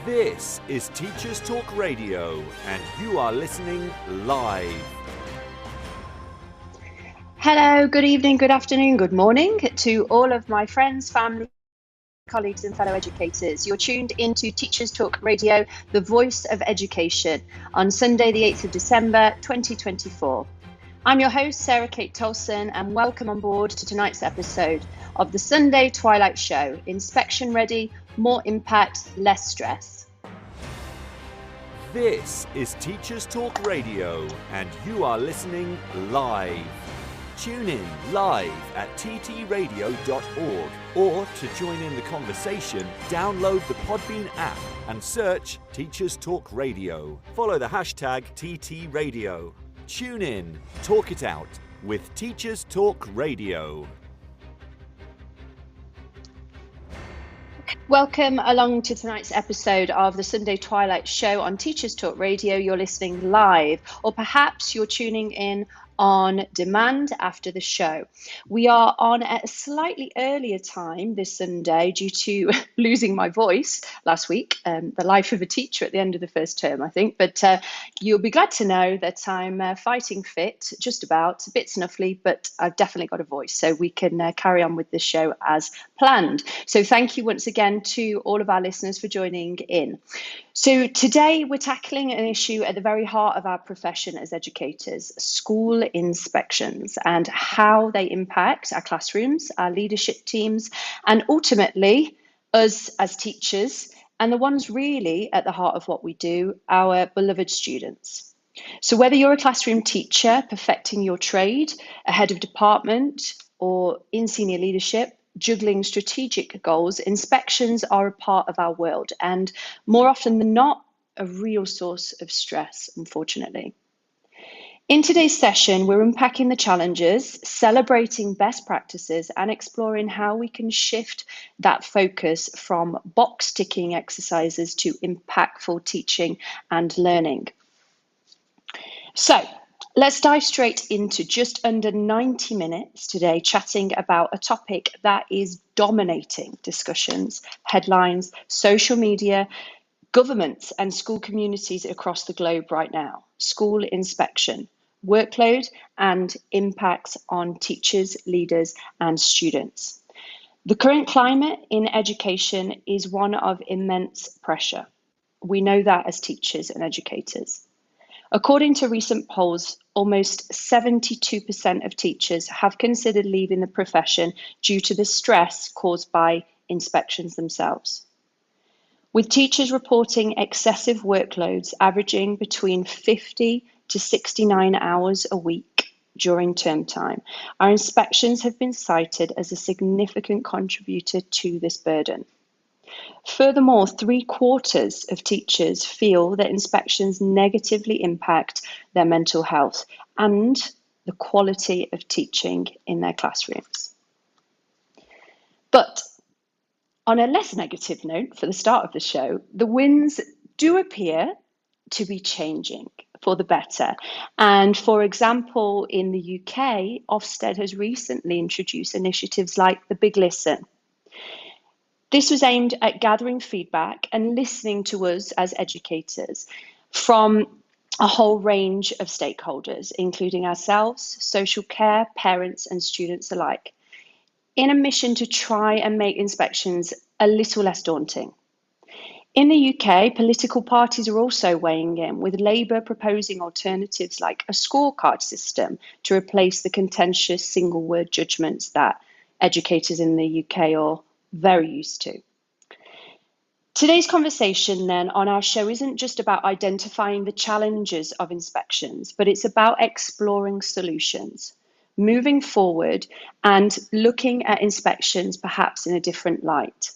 This is Teachers Talk Radio, and you are listening live. Hello, good evening, good afternoon, good morning to all of my friends, family, colleagues and fellow educators. You're tuned into Teachers Talk Radio, the voice of education, on Sunday the 8th of December 2024. I'm your host, Sarah Kate Tolson, and welcome on board to tonight's episode of the Sunday Twilight Show, Inspection Ready, More Impact, Less Stress. This is Teachers Talk Radio, and you are listening live. Tune in live at ttradio.org, or to join in the conversation, download the Podbean app and search Teachers Talk Radio. Follow the hashtag TTRadio. Tune in, talk it out with Teachers Talk Radio. Welcome along to tonight's episode of the Sunday Twilight Show on Teachers Talk Radio. You're listening live, or perhaps you're tuning in on demand after the show. We are on at a slightly earlier time this Sunday due to losing my voice last week, the life of a teacher at the end of the first term, I think. But you'll be glad to know that I'm fighting fit, just about, a bit snuffly, but I've definitely got a voice, so we can carry on with the show as planned. So thank you once again to all of our listeners for joining in. So today we're tackling an issue at the very heart of our profession as educators, school inspections, and how they impact our classrooms, our leadership teams, and ultimately us as teachers, and the ones really at the heart of what we do, our beloved students. So whether you're a classroom teacher perfecting your trade, a head of department, or in senior leadership, juggling strategic goals, inspections are a part of our world, and more often than not, a real source of stress, unfortunately. In today's session, we're unpacking the challenges, celebrating best practices, and exploring how we can shift that focus from box-ticking exercises to impactful teaching and learning. So, let's dive straight into just under 90 minutes today, chatting about a topic that is dominating discussions, headlines, social media, governments and school communities across the globe right now: school inspection, workload and impacts on teachers, leaders and students. The current climate in education is one of immense pressure. We know that as teachers and educators. According to recent polls, almost 72% of teachers have considered leaving the profession due to the stress caused by inspections themselves. With teachers reporting excessive workloads averaging between 50 to 69 hours a week during term time, our inspections have been cited as a significant contributor to this burden. Furthermore, 3/4 of teachers feel that inspections negatively impact their mental health and the quality of teaching in their classrooms. But on a less negative note, for the start of the show, the winds do appear to be changing for the better. And for example, in the UK, Ofsted has recently introduced initiatives like the Big Listen. This was aimed at gathering feedback and listening to us as educators from a whole range of stakeholders, including ourselves, social care, parents and students alike, in a mission to try and make inspections a little less daunting. In the UK, political parties are also weighing in, with Labour proposing alternatives like a scorecard system to replace the contentious single word judgments that educators in the UK are very used to. Today's conversation then on our show isn't just about identifying the challenges of inspections, but it's about exploring solutions, moving forward and looking at inspections perhaps in a different light.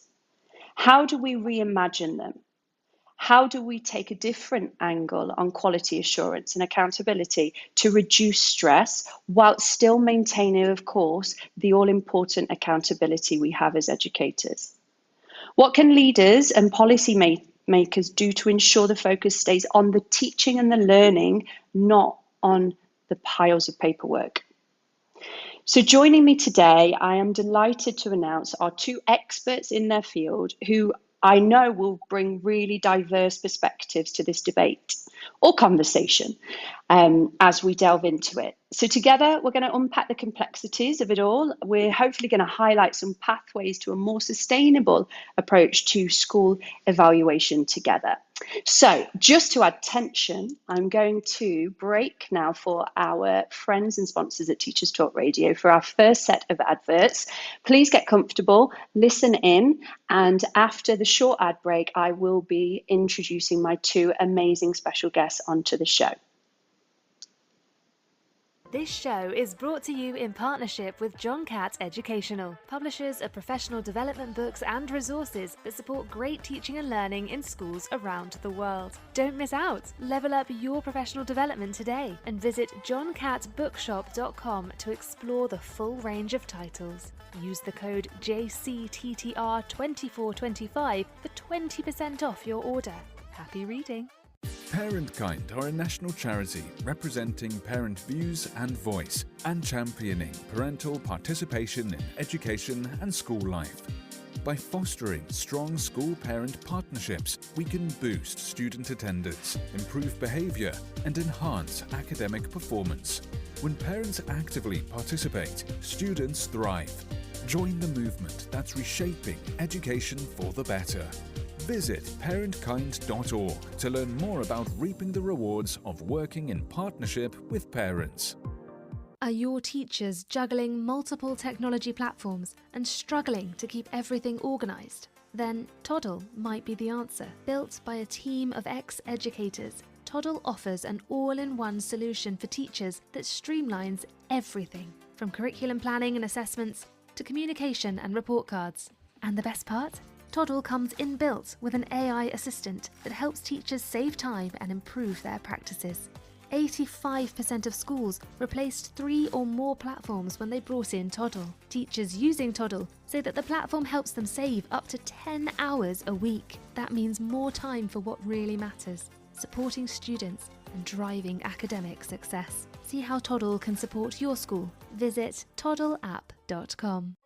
How do we reimagine them? How do we take a different angle on quality assurance and accountability to reduce stress while still maintaining, of course, the all-important accountability we have as educators? What can leaders and policy makers do to ensure the focus stays on the teaching and the learning, not on the piles of paperwork? So joining me today, I am delighted to announce our two experts in their field who I know will bring really diverse perspectives to this debate or conversation as we delve into it. So together, we're going to unpack the complexities of it all. We're hopefully going to highlight some pathways to a more sustainable approach to school evaluation together. So just to add tension, I'm going to break now for our friends and sponsors at Teachers Talk Radio for our first set of adverts. Please get comfortable, listen in, and after the short ad break, I will be introducing my two amazing special guests onto the show. This show is brought to you in partnership with John Catt Educational, publishers of professional development books and resources that support great teaching and learning in schools around the world. Don't miss out. Level up your professional development today and visit johncattbookshop.com to explore the full range of titles. Use the code JCTTR2425 for 20% off your order. Happy reading. Parentkind are a national charity representing parent views and voice and championing parental participation in education and school life. By fostering strong school-parent partnerships, we can boost student attendance, improve behaviour and enhance academic performance. When parents actively participate, students thrive. Join the movement that's reshaping education for the better. Visit parentkind.org to learn more about reaping the rewards of working in partnership with parents. Are your teachers juggling multiple technology platforms and struggling to keep everything organised? Then Toddle might be the answer. Built by a team of ex-educators, Toddle offers an all-in-one solution for teachers that streamlines everything, from curriculum planning and assessments to communication and report cards. And the best part? Toddle comes inbuilt with an AI assistant that helps teachers save time and improve their practices. 85% of schools replaced 3 or more platforms when they brought in Toddle. Teachers using Toddle say that the platform helps them save up to 10 hours a week. That means more time for what really matters, supporting students and driving academic success. See how Toddle can support your school. Visit toddleapp.com.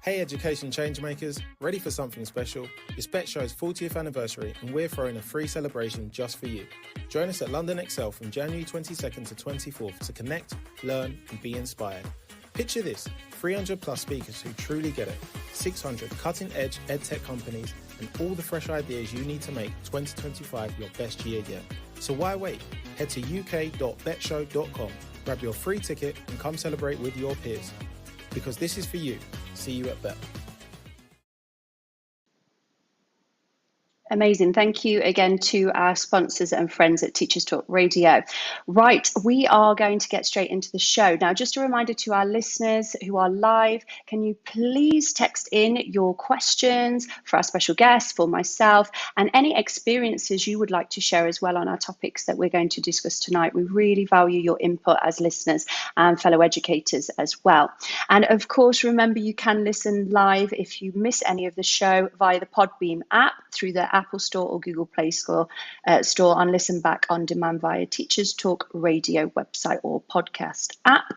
Hey education changemakers, ready for something special? It's Bet Show's 40th anniversary and we're throwing a free celebration just for you. Join us at London Excel from January 22nd to 24th to connect, learn and be inspired. Picture this, 300 plus speakers who truly get it, 600 cutting-edge edtech companies and all the fresh ideas you need to make 2025 your best year yet. So why wait? Head to uk.betshow.com, grab your free ticket and come celebrate with your peers. Because this is for you. See you at Bet. Amazing. Thank you again to our sponsors and friends at Teachers Talk Radio. Right, we are going to get straight into the show. Now, just a reminder to our listeners who are live, can you please text in your questions for our special guests, for myself, and any experiences you would like to share as well on our topics that we're going to discuss tonight. We really value your input as listeners and fellow educators as well. And of course, remember, you can listen live if you miss any of the show via the Podbeam app through the Apple Store or Google Play Store, and listen back on demand via Teachers Talk Radio website or podcast app.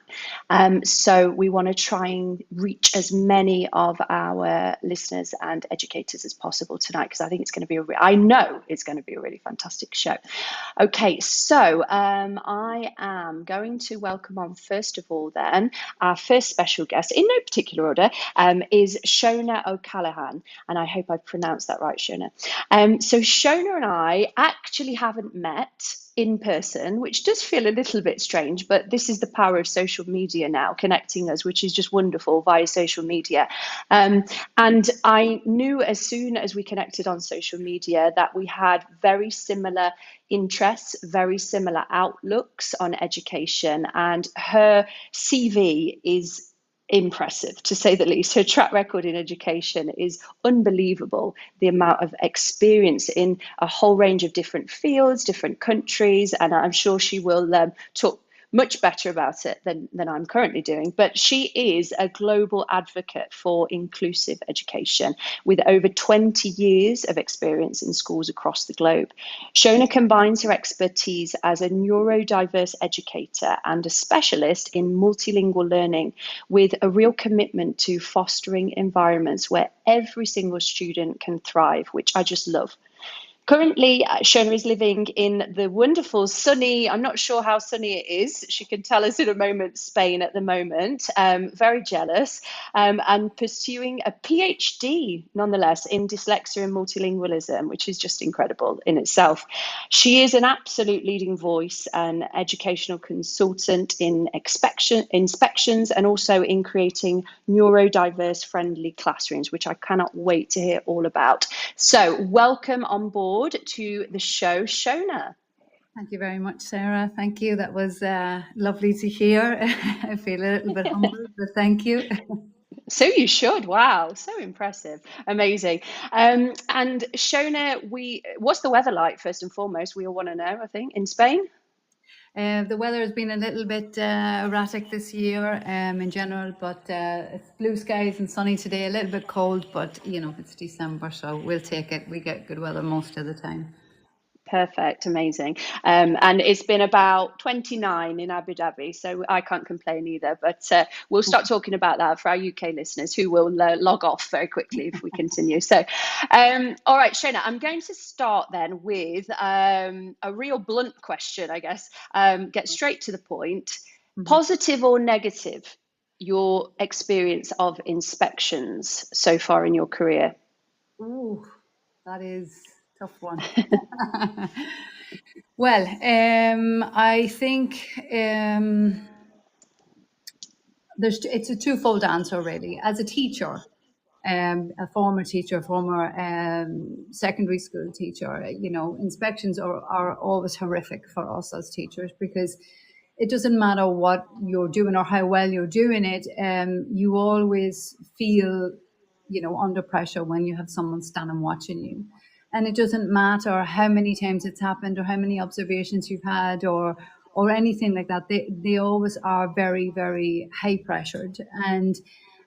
So we want to try and reach as many of our listeners and educators as possible tonight, because I think it's going to be I know it's going to be a really fantastic show. Okay, so I am going to welcome on first of all then our first special guest in no particular order is Shona O'Callaghan, and I hope I pronounced that right, Shona. So Shona and I actually haven't met in person, which does feel a little bit strange, but this is the power of social media now, connecting us, which is just wonderful via social media. And I knew as soon as we connected on social media that we had very similar interests, very similar outlooks on education, and her CV is impressive, to say the least. Her track record in education is unbelievable. The amount of experience in a whole range of different fields, different countries, and I'm sure she will talk much better about it than I'm currently doing. But she is a global advocate for inclusive education with over 20 years of experience in schools across the globe. Shona combines her expertise as a neurodiverse educator and a specialist in multilingual learning with a real commitment to fostering environments where every single student can thrive, which I just love. Currently, Shona is living in the wonderful sunny, I'm not sure how sunny it is. She can tell us in a moment, Spain at the moment. Very jealous. And pursuing a PhD, nonetheless, in dyslexia and multilingualism, which is just incredible in itself. She is an absolute leading voice and educational consultant in inspections and also in creating neurodiverse friendly classrooms, which I cannot wait to hear all about. So welcome on board to the show, Shona. Thank you very much, Sarah. Thank you. That was lovely to hear. I feel a little bit humbled, but thank you. So you should. Wow, so impressive, amazing. And Shona, what's the weather like? First and foremost, we all want to know. I think in Spain. The weather has been a little bit erratic this year in general, but it's blue skies and sunny today. A little bit cold, but it's December, so we'll take it. We get good weather most of the time. Perfect, amazing. And it's been about 29 in Abu Dhabi, so I can't complain either. But we'll start talking about that for our UK listeners who will log off very quickly if we continue. So, all right, Shona, I'm going to start then with a real blunt question, I guess. Get straight to the point. Mm-hmm. Positive or negative, your experience of inspections so far in your career? Ooh, that is tough one. Well, I think it's a twofold answer really. As a teacher, a former teacher, former secondary school teacher, inspections are always horrific for us as teachers because it doesn't matter what you're doing or how well you're doing it. You always feel, under pressure when you have someone standing watching you. And it doesn't matter how many times it's happened or how many observations you've had or anything like that. They always are very, very high pressured. And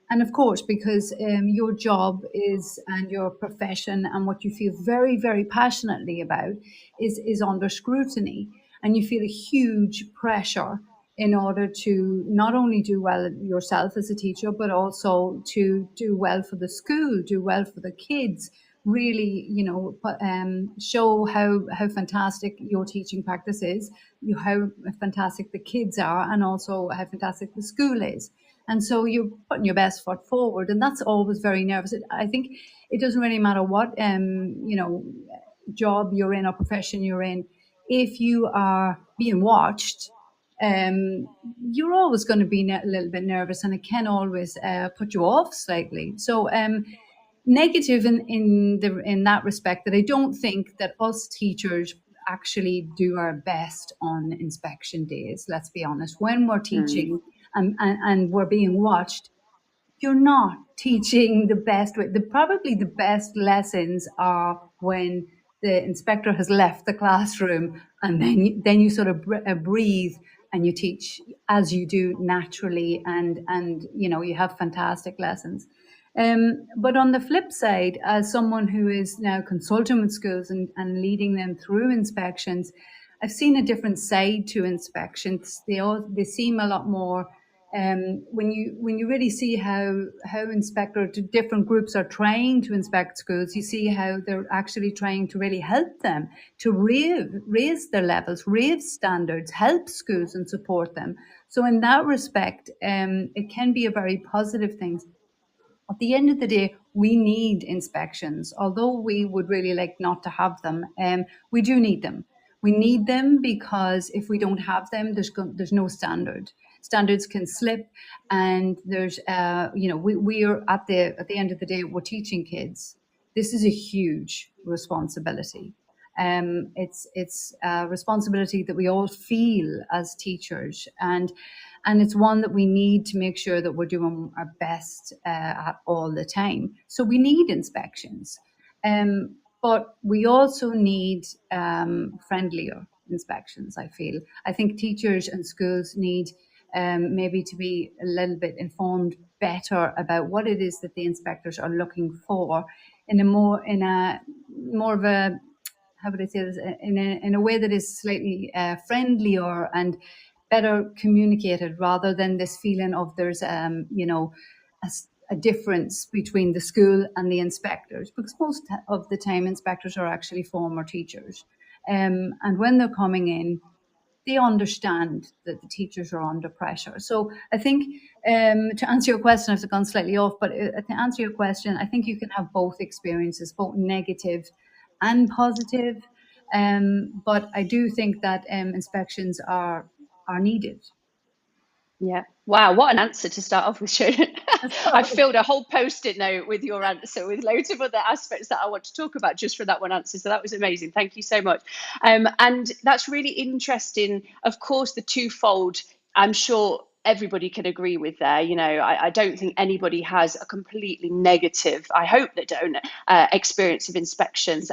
of course, because your job is and your profession and what you feel very, very passionately about is under scrutiny. And you feel a huge pressure in order to not only do well yourself as a teacher, but also to do well for the school, do well for the kids, really, show how fantastic your teaching practice is, how fantastic the kids are, and also how fantastic the school is. And so you're putting your best foot forward, and that's always very nervous. I think it doesn't really matter what, job you're in or profession you're in. If you are being watched, you're always going to be a little bit nervous, and it can always put you off slightly. So negative in that respect, that I don't think that us teachers actually do our best on inspection days. Let's be honest. When we're teaching and we're being watched, you're not teaching the best way. Probably the best lessons are when the inspector has left the classroom, and then you sort of breathe and you teach as you do naturally, and you have fantastic lessons. But on the flip side, as someone who is now consulting with schools and leading them through inspections, I've seen a different side to inspections. They seem a lot more. When you really see how different groups are trying to inspect schools, you see how they're actually trying to really help them to raise their levels, raise standards, help schools and support them. So in that respect, it can be a very positive thing. At the end of the day, we need inspections. Although we would really like not to have them, we do need them. We need them because if we don't have them, there's no standard. Standards can slip, and there's we are at the end of the day, we're teaching kids. This is a huge responsibility. It's a responsibility that we all feel as teachers, and it's one that we need to make sure that we're doing our best at all the time. So we need inspections, but we also need friendlier inspections. I think teachers and schools need maybe to be a little bit informed better about what it is that the inspectors are looking for in a more of a, how would I say this, in a way that is slightly friendlier and better communicated, rather than this feeling of there's a difference between the school and the inspectors, because most of the time inspectors are actually former teachers, and when they're coming in, they understand that the teachers are under pressure. So I think, to answer your question, I've gone slightly off, but to answer your question, I think you can have both experiences, both negative and positive. But I do think that inspections are needed. Yeah. Wow, what an answer to start off with, Sharon. I filled a whole post-it note with your answer with loads of other aspects that I want to talk about just for that one answer. So that was amazing. Thank you so much. And that's really interesting. Of course, the twofold, I'm sure everybody can agree with there. I don't think anybody has a completely negative, I hope they don't, experience of inspections.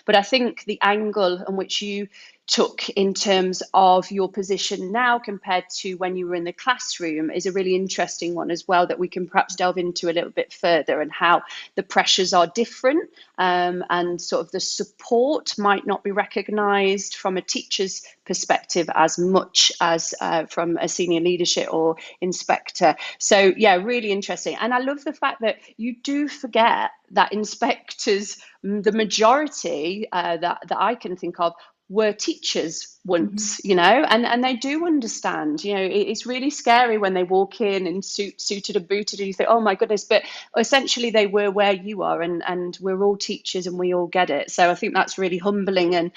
But I think the angle in which you took in terms of your position now compared to when you were in the classroom is a really interesting one as well, that we can perhaps delve into a little bit further, and how the pressures are different, and sort of the support might not be recognised from a teacher's perspective as much as from a senior leadership or inspector. So yeah, really interesting. And I love the fact that you do forget that inspectors, the majority that I can think of, were teachers once, and they do understand. It's really scary when they walk in and suited and booted, and you think, oh my goodness, but essentially they were where you are, and we're all teachers and we all get it. So I think that's really humbling and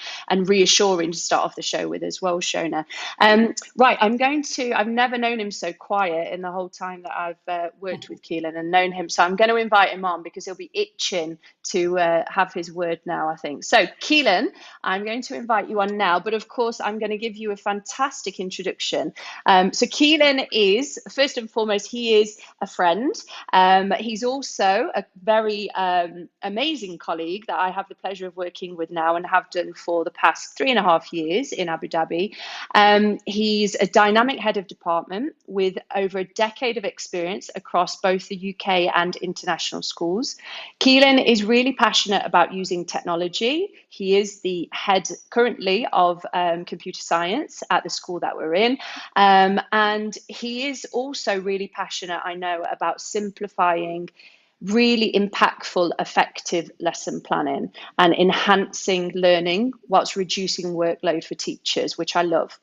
reassuring to start off the show with as well, Shona. Right, I've never known him so quiet in the whole time that I've worked with Keelan and known him, so I'm going to invite him on because he'll be itching to have his word now, I think. So Keelan, I'm going to invite you on now, but of course I'm going to give you a fantastic introduction. So Keelan is, first and foremost, he is a friend. He's also a very amazing colleague that I have the pleasure of working with now and have done for the past 3.5 years in Abu Dhabi. He's a dynamic head of department with over a decade of experience across both the UK and international schools. Keelan is really passionate about using technology. He is the head currently of computer science at the school that we're in. And he is also really passionate, I know, about simplifying really impactful, effective lesson planning and enhancing learning whilst reducing workload for teachers, which I love.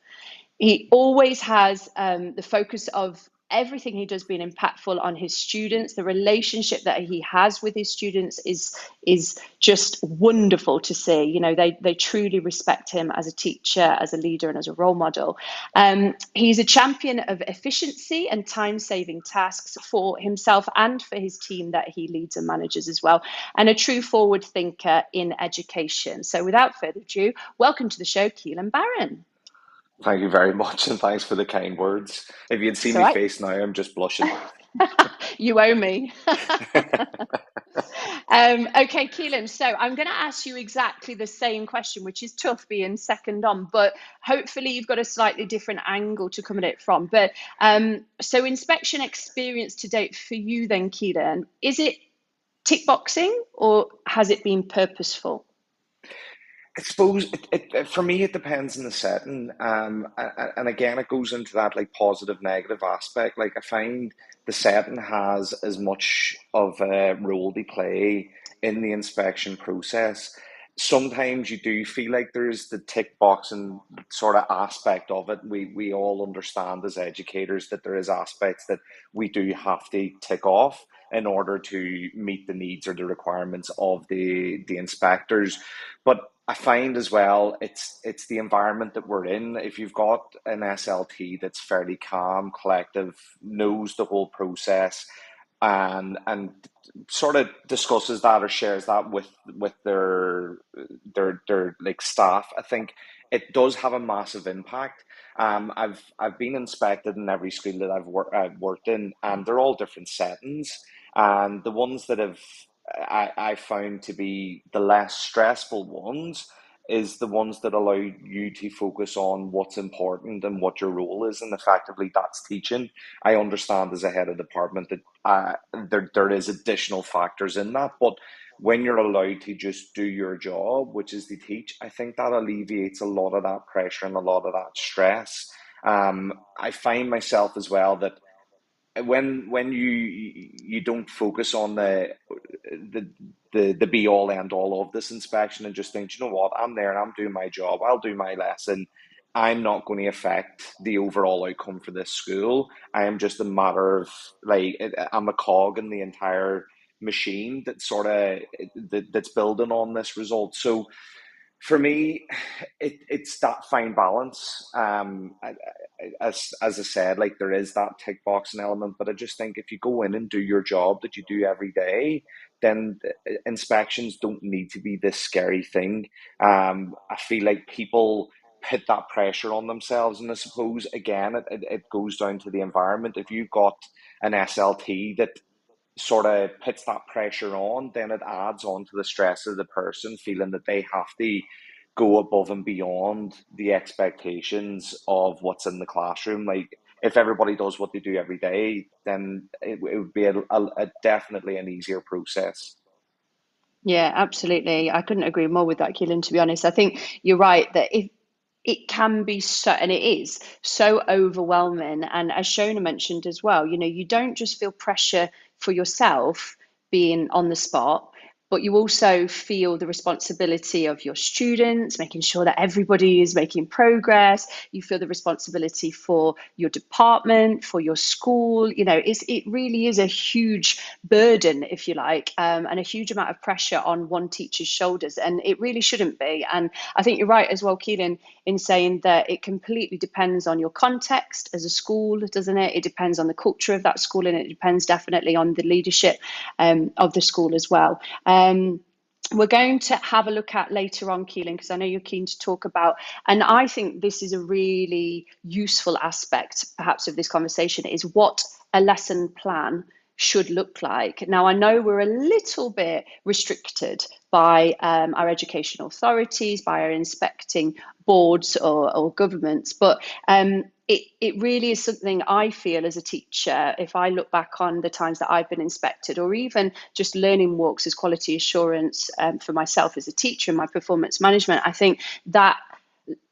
He always has the focus of everything he does being impactful on his students. The relationship that he has with his students is just wonderful to see. They truly respect him as a teacher, as a leader, and as a role model. He's a champion of efficiency and time-saving tasks for himself and for his team that he leads and manages as well, and a true forward thinker in education. So without further ado, welcome to the show, Keelan Barron. Thank you very much, and thanks for the kind words. If you'd seen my face now, I'm just blushing. You owe me. Okay, Keelan, so I'm going to ask you exactly the same question, which is tough being second on, but hopefully you've got a slightly different angle to come at it from. But so inspection experience to date for you then, Keelan, is it tick boxing or has it been purposeful? I suppose for me, it depends on the setting. And again, it goes into that like positive, negative aspect. Like I find the setting has as much of a role to play in the inspection process. Sometimes you do feel like there's the tick boxing sort of aspect of it. We all understand as educators that there is aspects that we do have to tick off in order to meet the needs or the requirements of the inspectors. But I find as well, it's the environment that we're in. If you've got an SLT that's fairly calm, collective, knows the whole process, and sort of discusses that or shares that with their like staff, I think it does have a massive impact. I've been inspected in every school that I've worked in, and they're all different settings. And the ones that I found to be the less stressful ones is the ones that allow you to focus on what's important and what your role is, and effectively that's teaching. I understand as a head of department that there is additional factors in that, but when you're allowed to just do your job, which is to teach, I think that alleviates a lot of that pressure and a lot of that stress. I find myself as well that when you don't focus on the the be all end all of this inspection and just think, you know what, I'm there and I'm doing my job, I'll do my lesson. I'm not going to affect the overall outcome for this school. I am just a matter of like I'm a cog in the entire machine that that's building on this result. So for me, it's that fine balance. As I said, like there is that tick boxing element, but I just think if you go in and do your job that you do every day, then inspections don't need to be this scary thing. I feel like people put that pressure on themselves, and I suppose again it goes down to the environment. If you've got an SLT that sort of puts that pressure on, then it adds on to the stress of the person feeling that they have to go above and beyond the expectations of what's in the classroom. Like if everybody does what they do every day, then it would be a definitely an easier process. Yeah, absolutely. I couldn't agree more with that, Keelan, to be honest. I think you're right that if it can be so, and it is so overwhelming. And as Shona mentioned as well, you don't just feel pressure for yourself being on the spot, but you also feel the responsibility of your students, making sure that everybody is making progress. You feel the responsibility for your department, for your school. It really is a huge burden, if you like, and a huge amount of pressure on one teacher's shoulders. And it really shouldn't be. And I think you're right as well, Keelan, in saying that it completely depends on your context as a school, doesn't it? It depends on the culture of that school, and it depends definitely on the leadership of the school as well. We're going to have a look at later on, Keelan, because I know you're keen to talk about, and I think this is a really useful aspect, perhaps, of this conversation, is what a lesson plan should look like. Now, I know we're a little bit restricted by our educational authorities, by our inspecting boards or governments, but it really is something I feel as a teacher, if I look back on the times that I've been inspected, or even just learning walks as quality assurance for myself as a teacher in my performance management, I think that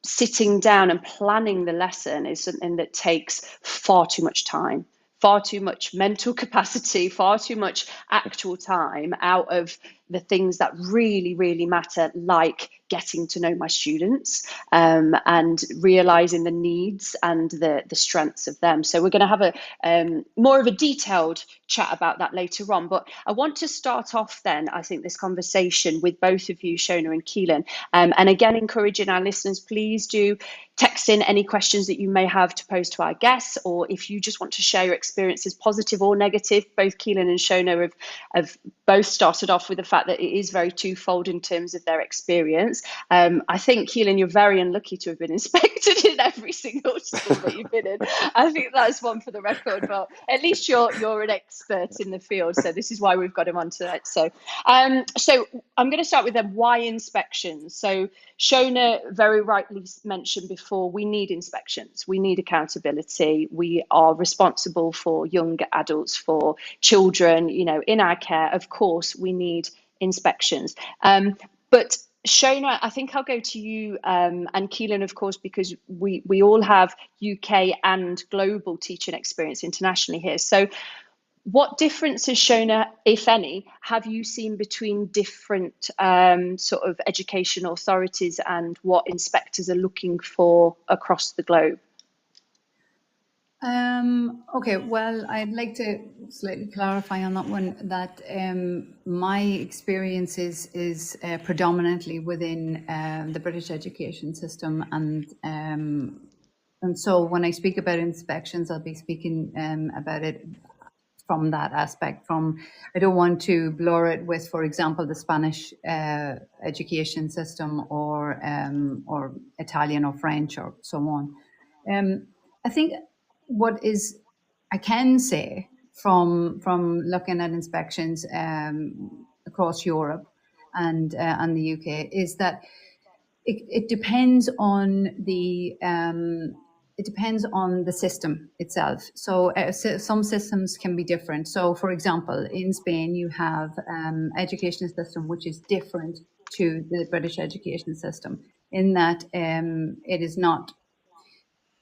sitting down and planning the lesson is something that takes far too much time, far too much mental capacity, far too much actual time out of the things that really, really matter, like getting to know my students and realizing the needs and the strengths of them. So we're going to have a more of a detailed chat about that later on. But I want to start off then, I think, this conversation with both of you, Shona and Keelan. And again, encouraging our listeners, please do text in any questions that you may have to pose to our guests, or if you just want to share your experiences, positive or negative. Both Keelan and Shona have both started off with the fact that it is very twofold in terms of their experience. I think, Keelan, you're very unlucky to have been inspected in every single school that you've been in. I think that's one for the record, but at least you're an expert in the field, so this is why we've got him on tonight. So I'm going to start with them. Why inspections? So Shona very rightly mentioned before, we need inspections. We need accountability. We are responsible for young adults, for children, in our care. Of course, we need inspections. But Shona, I think I'll go to you and Keelan, of course, because we all have UK and global teaching experience internationally here. So what differences, Shona, if any, have you seen between different sort of educational authorities and what inspectors are looking for across the globe? Okay, well, I'd like to slightly clarify on that one that my experience is predominantly within the British education system, and so when I speak about inspections, I'll be speaking about it from that aspect. I don't want to blur it with, for example, the Spanish education system or Italian or French or so on. I think I can say from looking at inspections across Europe and the UK is that it depends on the system itself. So, some systems can be different. So, for example, in Spain, you have education system which is different to the British education system in that it is not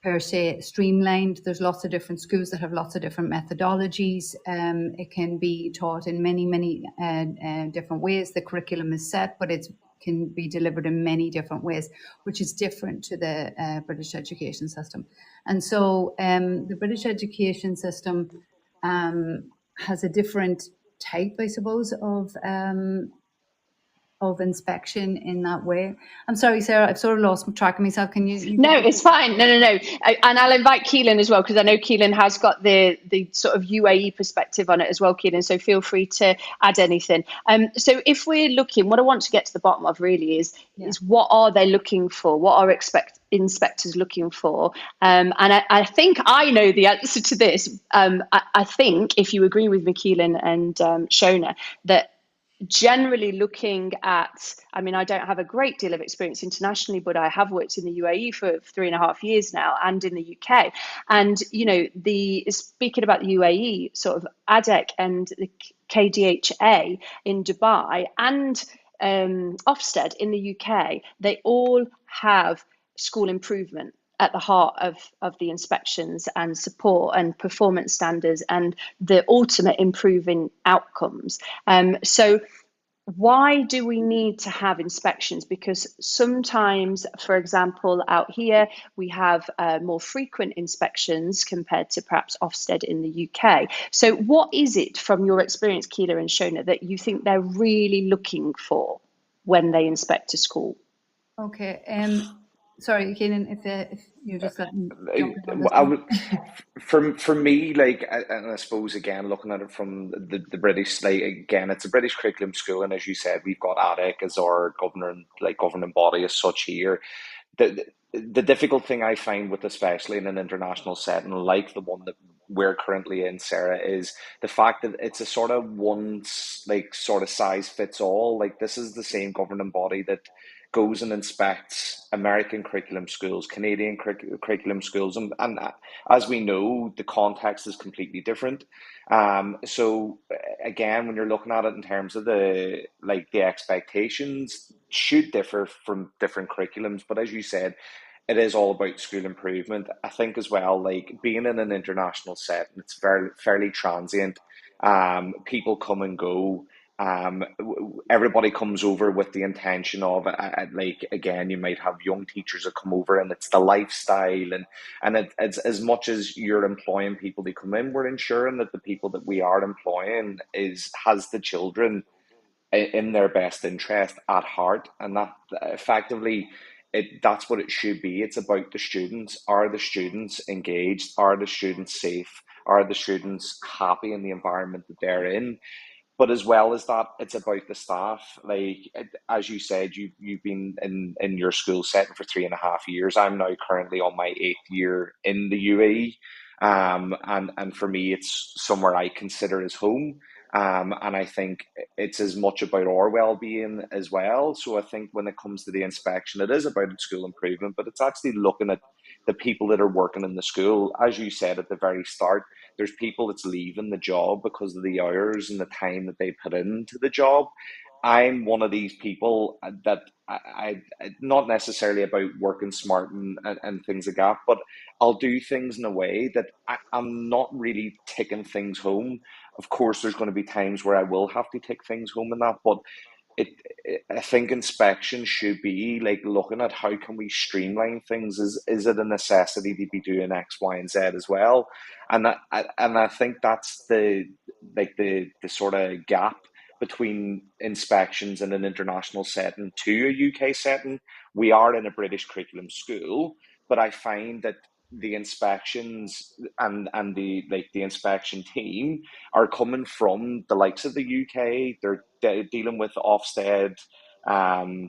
per se streamlined. There's lots of different schools that have lots of different methodologies. It can be taught in many different ways. The curriculum is set, but it can be delivered in many different ways, which is different to the British education system. And so the British education system has a different type, I suppose, of inspection in that way. I'm sorry, Sarah, I've sort of lost track of myself. Can you No, it's fine. No. And I'll invite Keelan as well, because I know Keelan has got the sort of UAE perspective on it as well, Keelan. So feel free to add anything. So if we're looking, what I want to get to the bottom of really is what are they looking for? What are inspectors looking for? And I think I know the answer to this. I think, if you agree with me, Keelan and Shona, that generally looking at, I mean, I don't have a great deal of experience internationally, but I have worked in the UAE for 3.5 years now and in the UK. And, speaking about the UAE, sort of ADEC and the KDHA in Dubai and Ofsted in the UK, they all have school improvement at the heart of the inspections and support and performance standards and the ultimate improving outcomes. So why do we need to have inspections? Because sometimes, for example, out here, we have more frequent inspections compared to perhaps Ofsted in the UK. So what is it from your experience, Keela and Shona, that you think they're really looking for when they inspect a school? Okay. Sorry, Keelan, if you just let me jump in on this one. For me, and I suppose again, looking at it from the British, again, it's a British curriculum school, and as you said, we've got ADEC as our governing body as such here. The difficult thing I find with, especially in an international setting like the one that we're currently in, Sarah, is the fact that it's a sort of sort of size fits all. Like, this is the same governing body that goes and inspects American curriculum schools, Canadian curriculum schools, and as we know, the context is completely different. So again, when you're looking at it in terms of the expectations should differ from different curriculums, but as you said, it is all about school improvement. I think as well, like being in an international setting, it's fairly transient. People come and go. Everybody comes over with the intention of again, you might have young teachers that come over, and it's the lifestyle, and it's as much as you're employing people to come in, we're ensuring that the people that we are employing has the children in their best interest at heart, and that effectively that's what it should be. It's about the students. Are the students engaged? Are the students safe? Are the students happy in the environment that they're in? But as well as that, it's about the staff. Like, as you said, you've been in your school setting for 3.5 years. I'm now currently on my 8th year in the UAE. And for me, it's somewhere I consider as home. And I think it's as much about our well-being as well. So I think when it comes to the inspection, it is about school improvement, but it's actually looking at the people that are working in the school. As you said at the very start, there's people that's leaving the job because of the hours and the time that they put into the job. I'm one of these people that I not necessarily about working smart and things like that, but I'll do things in a way that I'm not really taking things home. Of course, there's going to be times where I will have to take things home and that, but I think inspection should be like looking at how can we streamline things. Is it a necessity to be doing X, Y, and Z as well? And I think that's the sort of gap between inspections in an international setting to a UK setting. We are in a British curriculum school, but I find that the inspections and the inspection team are coming from the likes of the UK. They're dealing with Ofsted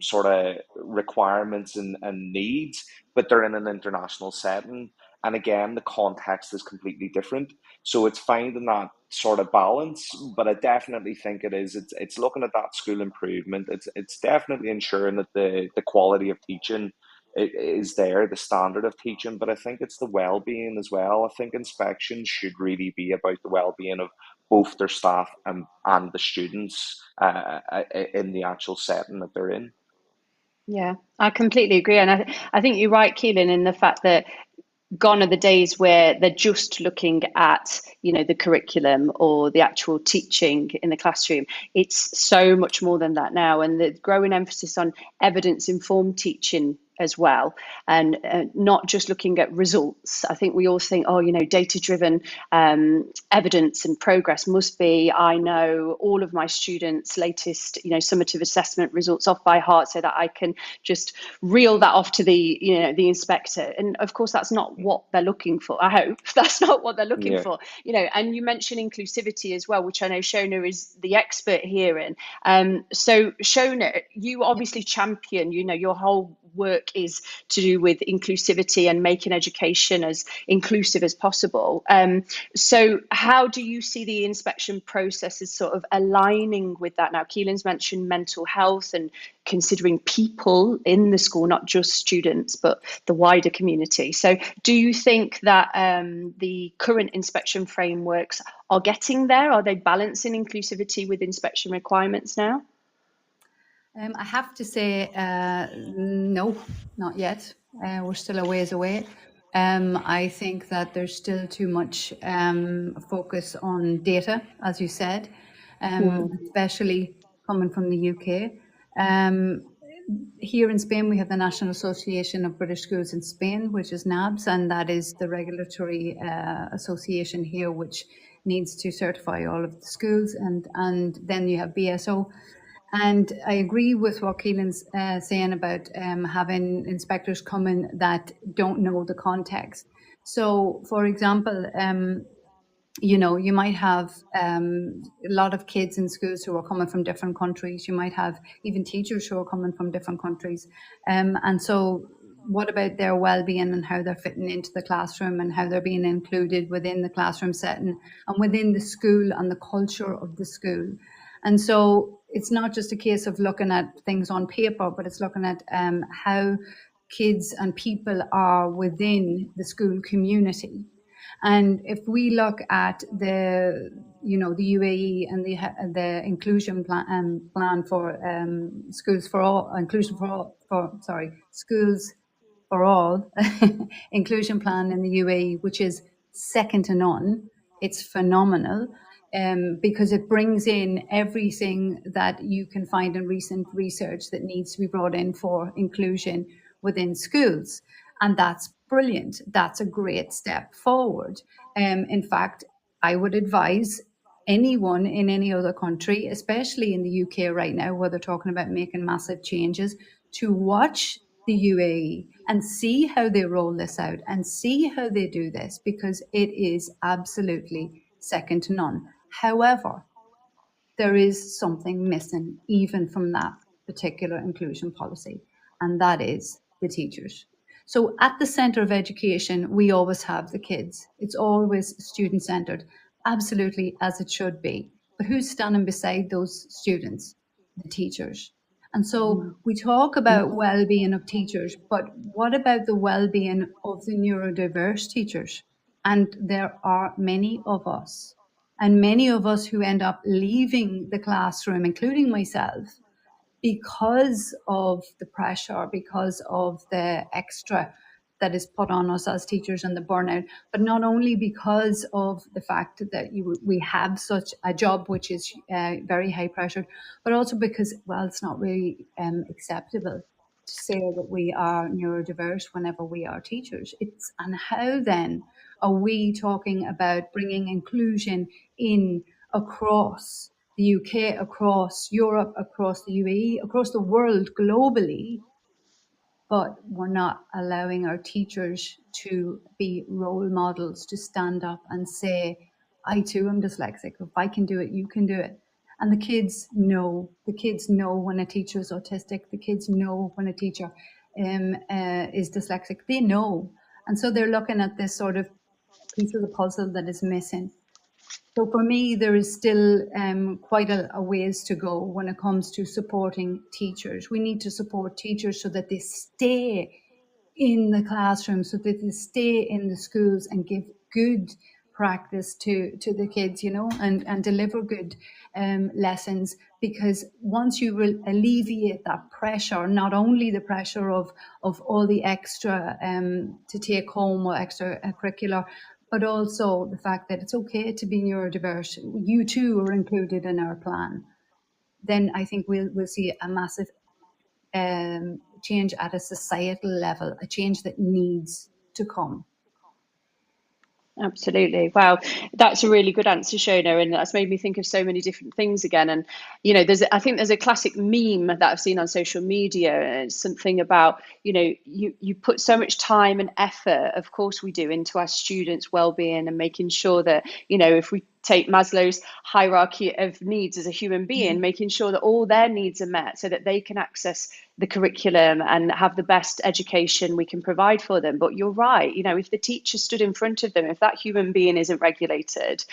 sort of requirements and needs, but they're in an international setting. and again, the context is completely different. So it's finding that sort of balance. But I definitely think it is. It's looking at that school improvement. It's definitely ensuring that the quality of teaching is there, the standard of teaching. But I think it's the well-being as well. I think inspections should really be about the well-being of both their staff and the students in the actual setting that they're in. Yeah, I completely agree. And I think you're right, Keelan, in the fact that gone are the days where they're just looking at, the curriculum or the actual teaching in the classroom. It's so much more than that now, and the growing emphasis on evidence-informed teaching as well, and not just looking at results. I think we all think, data-driven evidence and progress must be, I know all of my students' latest, summative assessment results off by heart, so that I can just reel that off to the inspector. And of course, that's not what they're looking for. I hope that's not what they're looking Yeah. for. And you mentioned inclusivity as well, which I know Shona is the expert here in. So Shona, you obviously champion, your whole work is to do with inclusivity and making education as inclusive as possible. So how do you see the inspection process as sort of aligning with that now? Keelan's mentioned mental health and considering people in the school, not just students, but the wider community. So do you think that the current inspection frameworks are getting there? Are they balancing inclusivity with inspection requirements now? I have to say, no, not yet. We're still a ways away. I think that there's still too much focus on data, as you said, especially coming from the UK. Here in Spain, we have the National Association of British Schools in Spain, which is NABS, and that is the regulatory association here, which needs to certify all of the schools. And then you have BSO. And I agree with what Keelan's saying about having inspectors come in that don't know the context. So, for example, you might have a lot of kids in schools who are coming from different countries. You might have even teachers who are coming from different countries. And so what about their well-being and how they're fitting into the classroom and how they're being included within the classroom setting and within the school and the culture of the school? And so it's not just a case of looking at things on paper, but it's looking at how kids and people are within the school community. And if we look at the UAE and the inclusion plan for schools for all, schools for all inclusion plan in the UAE, which is second to none. It's phenomenal. Because it brings in everything that you can find in recent research that needs to be brought in for inclusion within schools. And that's brilliant. That's a great step forward. In fact, I would advise anyone in any other country, especially in the UK right now, where they're talking about making massive changes, to watch the UAE and see how they roll this out and see how they do this, because it is absolutely second to none. However, there is something missing even from that particular inclusion policy, and that is the teachers. So at the centre of education, we always have the kids. It's always student-centred, absolutely as it should be. But who's standing beside those students? The teachers. And so we talk about well-being of teachers, but what about the well-being of the neurodiverse teachers? And there are many of us. And many of us who end up leaving the classroom, including myself, because of the pressure, because of the extra that is put on us as teachers and the burnout, but not only because of the fact that we have such a job which is very high pressured, but also because, well, it's not really acceptable to say that we are neurodiverse whenever we are teachers. And how then are we talking about bringing inclusion in across the UK, across Europe, across the UAE, across the world globally, but we're not allowing our teachers to be role models, to stand up and say, I too am dyslexic. If I can do it, you can do it. And the kids know. The kids know when a teacher is autistic. The kids know when a teacher is dyslexic. They know. And so they're looking at this sort of piece of the puzzle that is missing. So for me, there is still quite a ways to go when it comes to supporting teachers. We need to support teachers so that they stay in the classroom, so that they stay in the schools and give good practice to the kids, and deliver good lessons. Because once you will alleviate that pressure, not only the pressure of all the extra to take home or extra curricular, but also the fact that it's okay to be neurodiverse. You too are included in our plan. Then I think we'll see a massive change at a societal level, a change that needs to come. Absolutely. Wow. That's a really good answer, Shona. And that's made me think of so many different things again. And, I think there's a classic meme that I've seen on social media. And it's something about, you put so much time and effort, of course we do, into our students' well-being and making sure that, if we take Maslow's hierarchy of needs as a human being, making sure that all their needs are met so that they can access the curriculum and have the best education we can provide for them. But you're right, if the teacher stood in front of them, if that human being isn't regulated,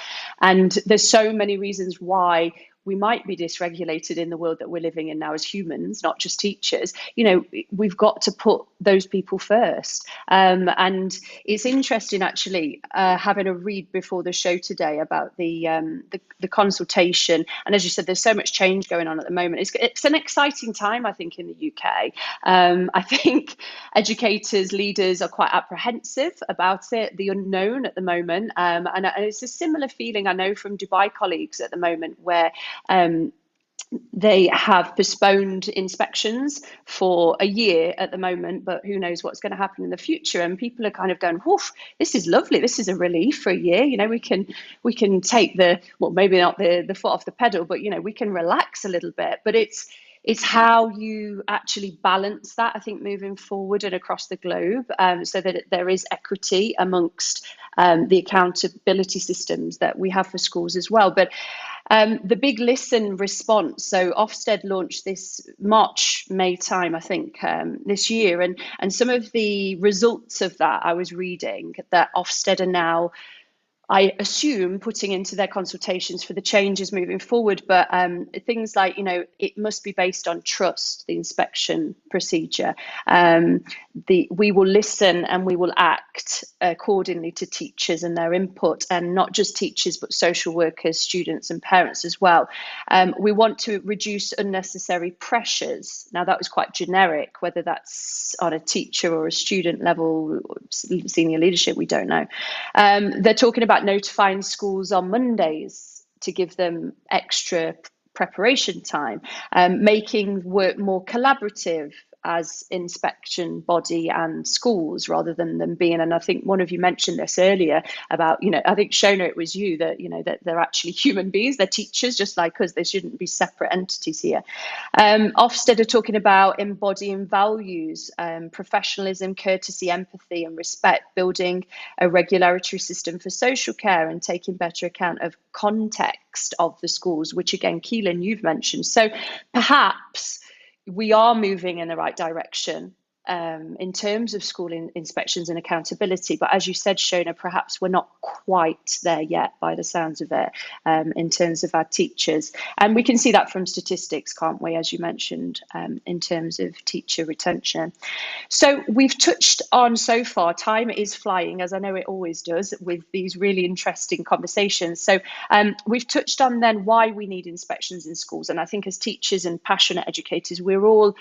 and there's so many reasons why we might be dysregulated in the world that we're living in now as humans, not just teachers, we've got to put those people first. And it's interesting, actually, having a read before the show today about the consultation. And as you said, there's so much change going on at the moment. It's an exciting time, I think, in the UK. I think educators, leaders are quite apprehensive about it, the unknown at the moment. And it's a similar feeling I know from Dubai colleagues at the moment, where they have postponed inspections for a year at the moment, but who knows what's going to happen in the future. And people are kind of going, woof, this is lovely. This is a relief for a year. We can take maybe not the foot off the pedal, but, we can relax a little bit. But it's how you actually balance that, I think, moving forward and across the globe, so that there is equity amongst the accountability systems that we have for schools as well. But the Big Listen response. So Ofsted launched this May time, I think, this year. And some of the results of that, I was reading that Ofsted are now, I assume, putting into their consultations for the changes moving forward. But things like, it must be based on trust, the inspection procedure. We will listen and we will act accordingly to teachers and their input, and not just teachers, but social workers, students and parents as well. We want to reduce unnecessary pressures. Now, that was quite generic, whether that's on a teacher or a student level, senior leadership, we don't know. They're talking about notifying schools on Mondays to give them extra preparation time, making work more collaborative as inspection body and schools, rather than them being, and I think one of you mentioned this earlier about, I think Shona, it was you, that, that they're actually human beings, they're teachers just like us, they shouldn't be separate entities here. Ofsted are talking about embodying values, professionalism, courtesy, empathy and respect, building a regulatory system for social care and taking better account of context of the schools, which again, Keelan, you've mentioned. So perhaps we are moving in the right direction in terms of school inspections and accountability. But as you said, Shona, perhaps we're not quite there yet by the sounds of it, in terms of our teachers. And we can see that from statistics, can't we, as you mentioned, in terms of teacher retention. So we've touched on so far, time is flying, as I know it always does with these really interesting conversations. So we've touched on then why we need inspections in schools. And I think as teachers and passionate educators, we're all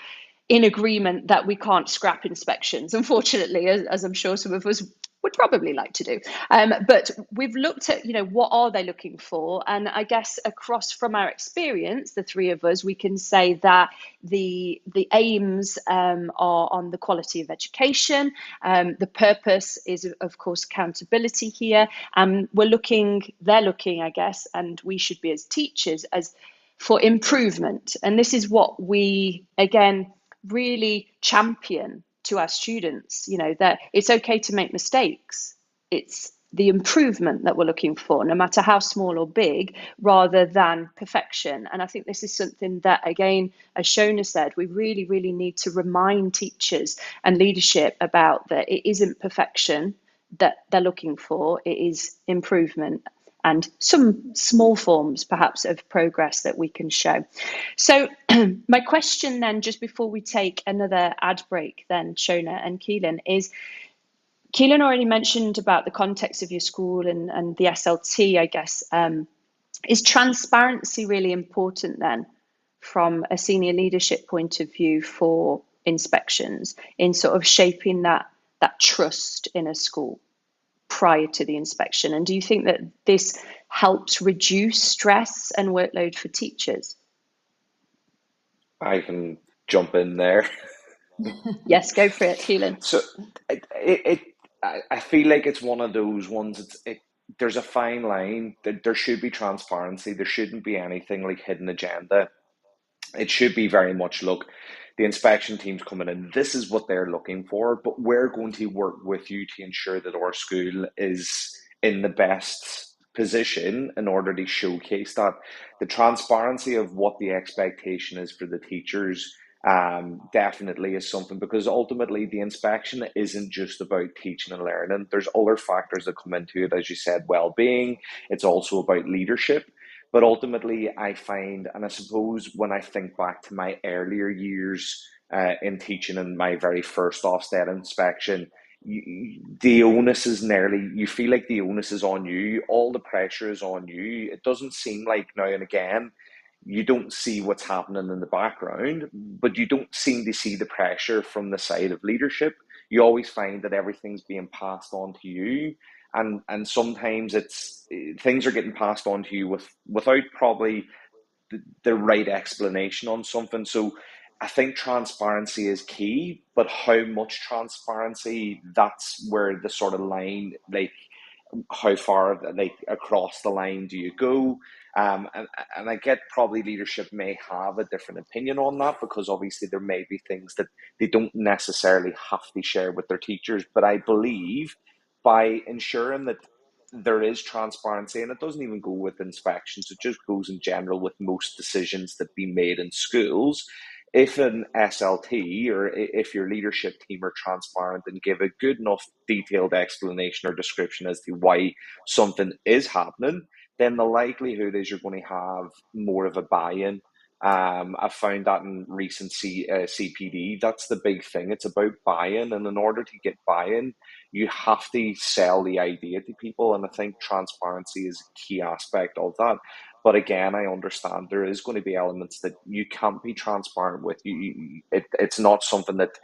in agreement that we can't scrap inspections, unfortunately, as I'm sure some of us would probably like to do. But we've looked at, what are they looking for? And I guess across from our experience, the three of us, we can say that the aims are on the quality of education. The purpose is, of course, accountability here. They're looking, I guess, and we should be as teachers as for improvement. And this is what we, again, really champion to our students, that it's okay to make mistakes. It's the improvement that we're looking for, no matter how small or big, rather than perfection. And I think this is something that, again, as Shona said, we really, really need to remind teachers and leadership about, that it isn't perfection that they're looking for, it is improvement and some small forms perhaps of progress that we can show. So my question then, just before we take another ad break then, Shona and Keelan, is, Keelan already mentioned about the context of your school and the SLT, I guess. Is transparency really important then from a senior leadership point of view for inspections in sort of shaping that trust in a school prior to the inspection? And do you think that this helps reduce stress and workload for teachers? I can jump in there. Yes, go for it, Keelan. So I feel like it's one of those ones. There's a fine line. There should be transparency. There shouldn't be anything like hidden agenda. It should be very much, look, the inspection team's coming in. This is what they're looking for, but we're going to work with you to ensure that our school is in the best position in order to showcase that. The transparency of what the expectation is for the teachers definitely is something, because ultimately the inspection isn't just about teaching and learning. There's other factors that come into it, as you said, well-being. It's also about leadership. But ultimately, I find, and I suppose when I think back to my earlier years in teaching and my very first Ofsted inspection, the onus is you feel like the onus is on you. All the pressure is on you. It doesn't seem like now and again, you don't see what's happening in the background, but you don't seem to see the pressure from the side of leadership. You always find that everything's being passed on to you. And sometimes things are getting passed on to you without probably the right explanation on something. So I think transparency is key, but how much transparency, that's where the sort of line, like how far like across the line do you go? And I get probably leadership may have a different opinion on that, because obviously there may be things that they don't necessarily have to share with their teachers. But I believe by ensuring that there is transparency, and it doesn't even go with inspections, it just goes in general with most decisions that be made in schools. If an SLT or if your leadership team are transparent and give a good enough detailed explanation or description as to why something is happening, then the likelihood is you're going to have more of a buy-in. I've found that in recent CPD, that's the big thing. It's about buy-in, and in order to get buy-in, you have to sell the idea to people, and I think transparency is a key aspect of that. But again, I understand there is going to be elements that you can't be transparent with. It's not something that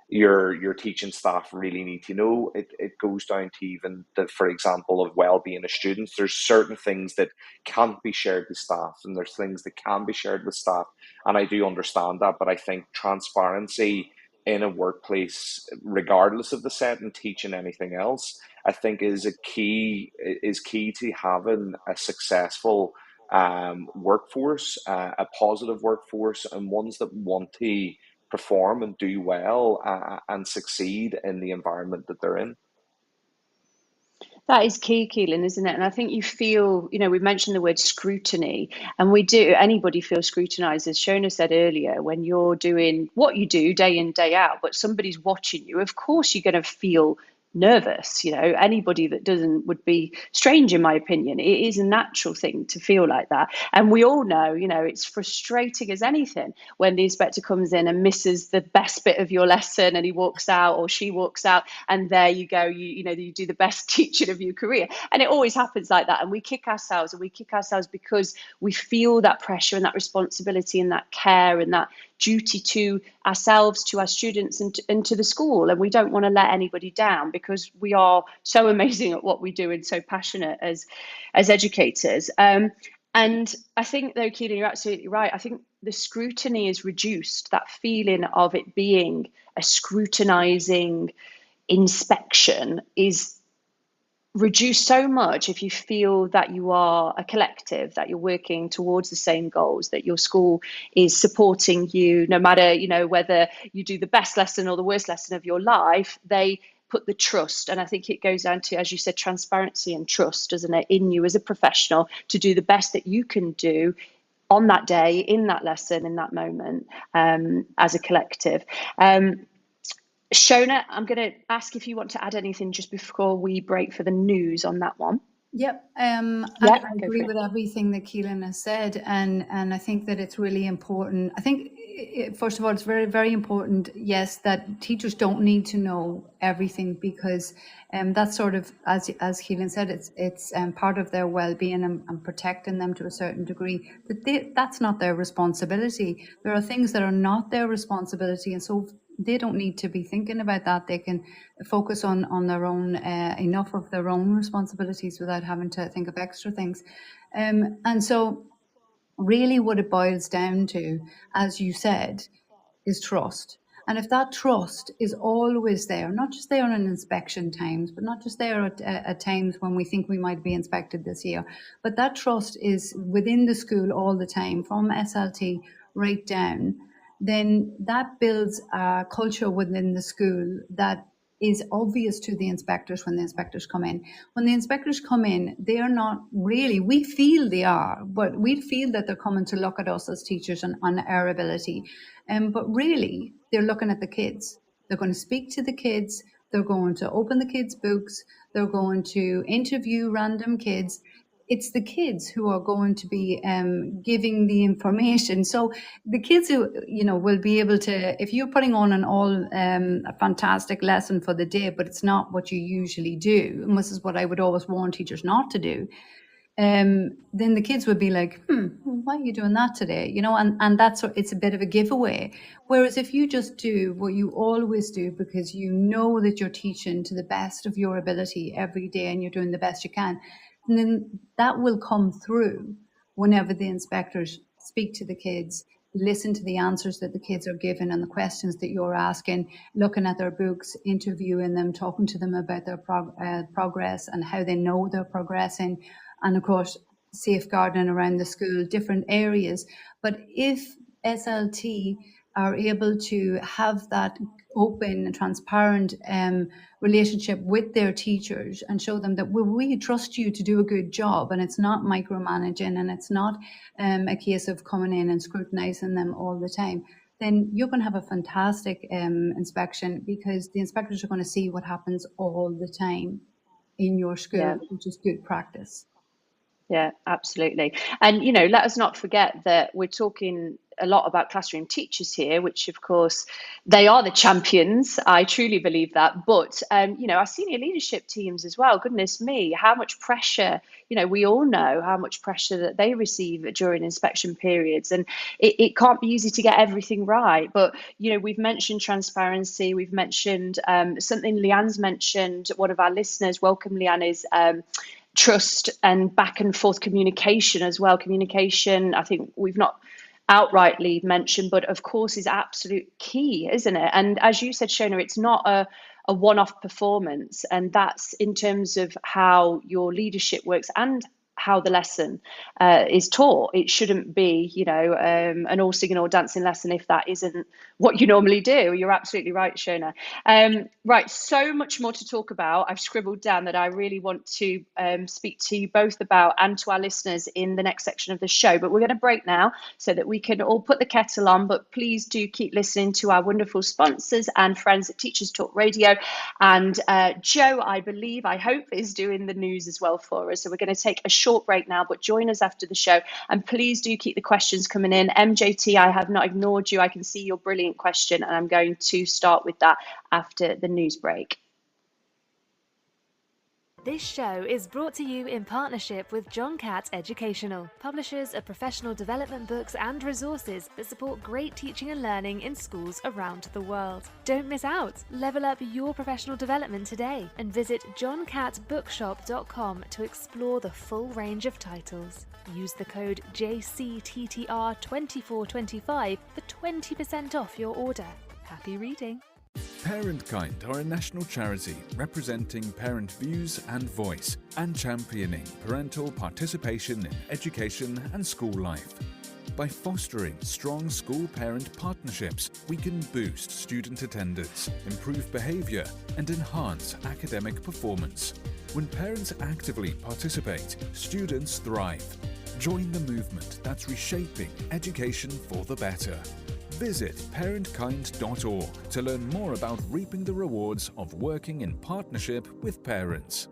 your teaching staff really need to know. It goes down to even the, for example, of well-being of students. There's certain things that can't be shared with staff, and there's things that can be shared with staff. And I do understand that, but I think transparency in a workplace, regardless of the setting, teaching anything else, I think is key to having a successful workforce, a positive workforce, and ones that want to perform and do well and succeed in the environment that they're in. That is key, Keelan, isn't it? And I think you feel, we mentioned the word scrutiny, and anybody feels scrutinized, as Shona said earlier, when you're doing what you do day in, day out, but somebody's watching you. Of course, you're going to feel nervous. Anybody that doesn't would be strange, in my opinion. It is a natural thing to feel like that. And we all know, it's frustrating as anything when the inspector comes in and misses the best bit of your lesson, and he walks out or she walks out, and there you go, you do the best teaching of your career. And it always happens like that. And we kick ourselves because we feel that pressure and that responsibility and that care and that duty to ourselves, to our students, and to the school. And we don't want to let anybody down, because we are so amazing at what we do and so passionate as educators. And I think, though, Keelan, you're absolutely right. I think the scrutiny is reduced, that feeling of it being a scrutinizing inspection is reduce so much if you feel that you are a collective, that you're working towards the same goals, that your school is supporting you no matter, whether you do the best lesson or the worst lesson of your life. They put the trust, and I think it goes down to, as you said, transparency and trust, doesn't it, in you as a professional to do the best that you can do on that day, in that lesson, in that moment, as a collective. Shona, I'm going to ask if you want to add anything just before we break for the news on that one. Yep, Yeah, I go agree for it. with everything that Keelan has said, and I think that it's really important. I think, first of all, it's very, very important, yes, that teachers don't need to know everything, because that's sort of, as Keelan said, it's part of their well-being and protecting them to a certain degree. But that's not their responsibility. There are things that are not their responsibility, and so they don't need to be thinking about that. They can focus on their own, enough of their own responsibilities without having to think of extra things. And so really what it boils down to, as you said, is trust. And if that trust is always there, not just there on inspection times, but not just there at times when we think we might be inspected this year, but that trust is within the school all the time, from SLT right down, then that builds a culture within the school that is obvious to the inspectors when the inspectors come in. When the inspectors come in, they are not really, we feel they are, but we feel that they're coming to look at us as teachers and on our ability. But really, they're looking at the kids. They're going to speak to the kids. They're going to open the kids' books. They're going to interview random kids. It's the kids who are going to be giving the information. So the kids who, will be able to, if you're putting on a fantastic lesson for the day, but it's not what you usually do, and this is what I would always warn teachers not to do, then the kids would be like, why are you doing that today? And it's a bit of a giveaway. Whereas if you just do what you always do, because you know that you're teaching to the best of your ability every day and you're doing the best you can, and then that will come through whenever the inspectors speak to the kids, listen to the answers that the kids are given and the questions that you're asking, looking at their books, interviewing them, talking to them about their progress and how they know they're progressing. And of course, safeguarding around the school, different areas. But if SLT are able to have that open and transparent relationship with their teachers and show them that we trust you to do a good job, and it's not micromanaging, and it's not a case of coming in and scrutinizing them all the time, then you're going to have a fantastic inspection, because the inspectors are going to see what happens all the time in your school, which is good practice. Yeah, absolutely. And, let us not forget that we're talking a lot about classroom teachers here, which of course they are the champions. I truly believe that. But, our senior leadership teams as well, goodness me, how much pressure, we all know how much pressure that they receive during inspection periods. And it can't be easy to get everything right. But, we've mentioned transparency. We've mentioned something Leanne's mentioned. One of our listeners, welcome Leanne, is trust and back and forth communication as well. Communication, I think we've not outrightly mentioned, but of course is absolute key, isn't it? And as you said, Shona, it's not a one-off performance, and that's in terms of how your leadership works and how the lesson is taught. It shouldn't be, an all singing or dancing lesson if that isn't what you normally do. You're absolutely right, Shona. Right, so much more to talk about. I've scribbled down that I really want to speak to you both about, and to our listeners in the next section of the show. But we're going to break now so that we can all put the kettle on. But please do keep listening to our wonderful sponsors and friends at Teachers Talk Radio. And Joe, I hope, is doing the news as well for us. So we're going to take a short break now, but join us after the show. And please do keep the questions coming in. MJT, I have not ignored you. I can see your brilliant question, and I'm going to start with that after the news break. This show is brought to you in partnership with John Catt Educational, publishers of professional development books and resources that support great teaching and learning in schools around the world. Don't miss out. Level up your professional development today and visit johncattbookshop.com to explore the full range of titles. Use the code JCTTR2425 for 20% off your order. Happy reading. Parentkind are a national charity representing parent views and voice and championing parental participation in education and school life. By fostering strong school-parent partnerships, we can boost student attendance, improve behaviour, and enhance academic performance. When parents actively participate, students thrive. Join the movement that's reshaping education for the better. Visit parentkind.org to learn more about reaping the rewards of working in partnership with parents.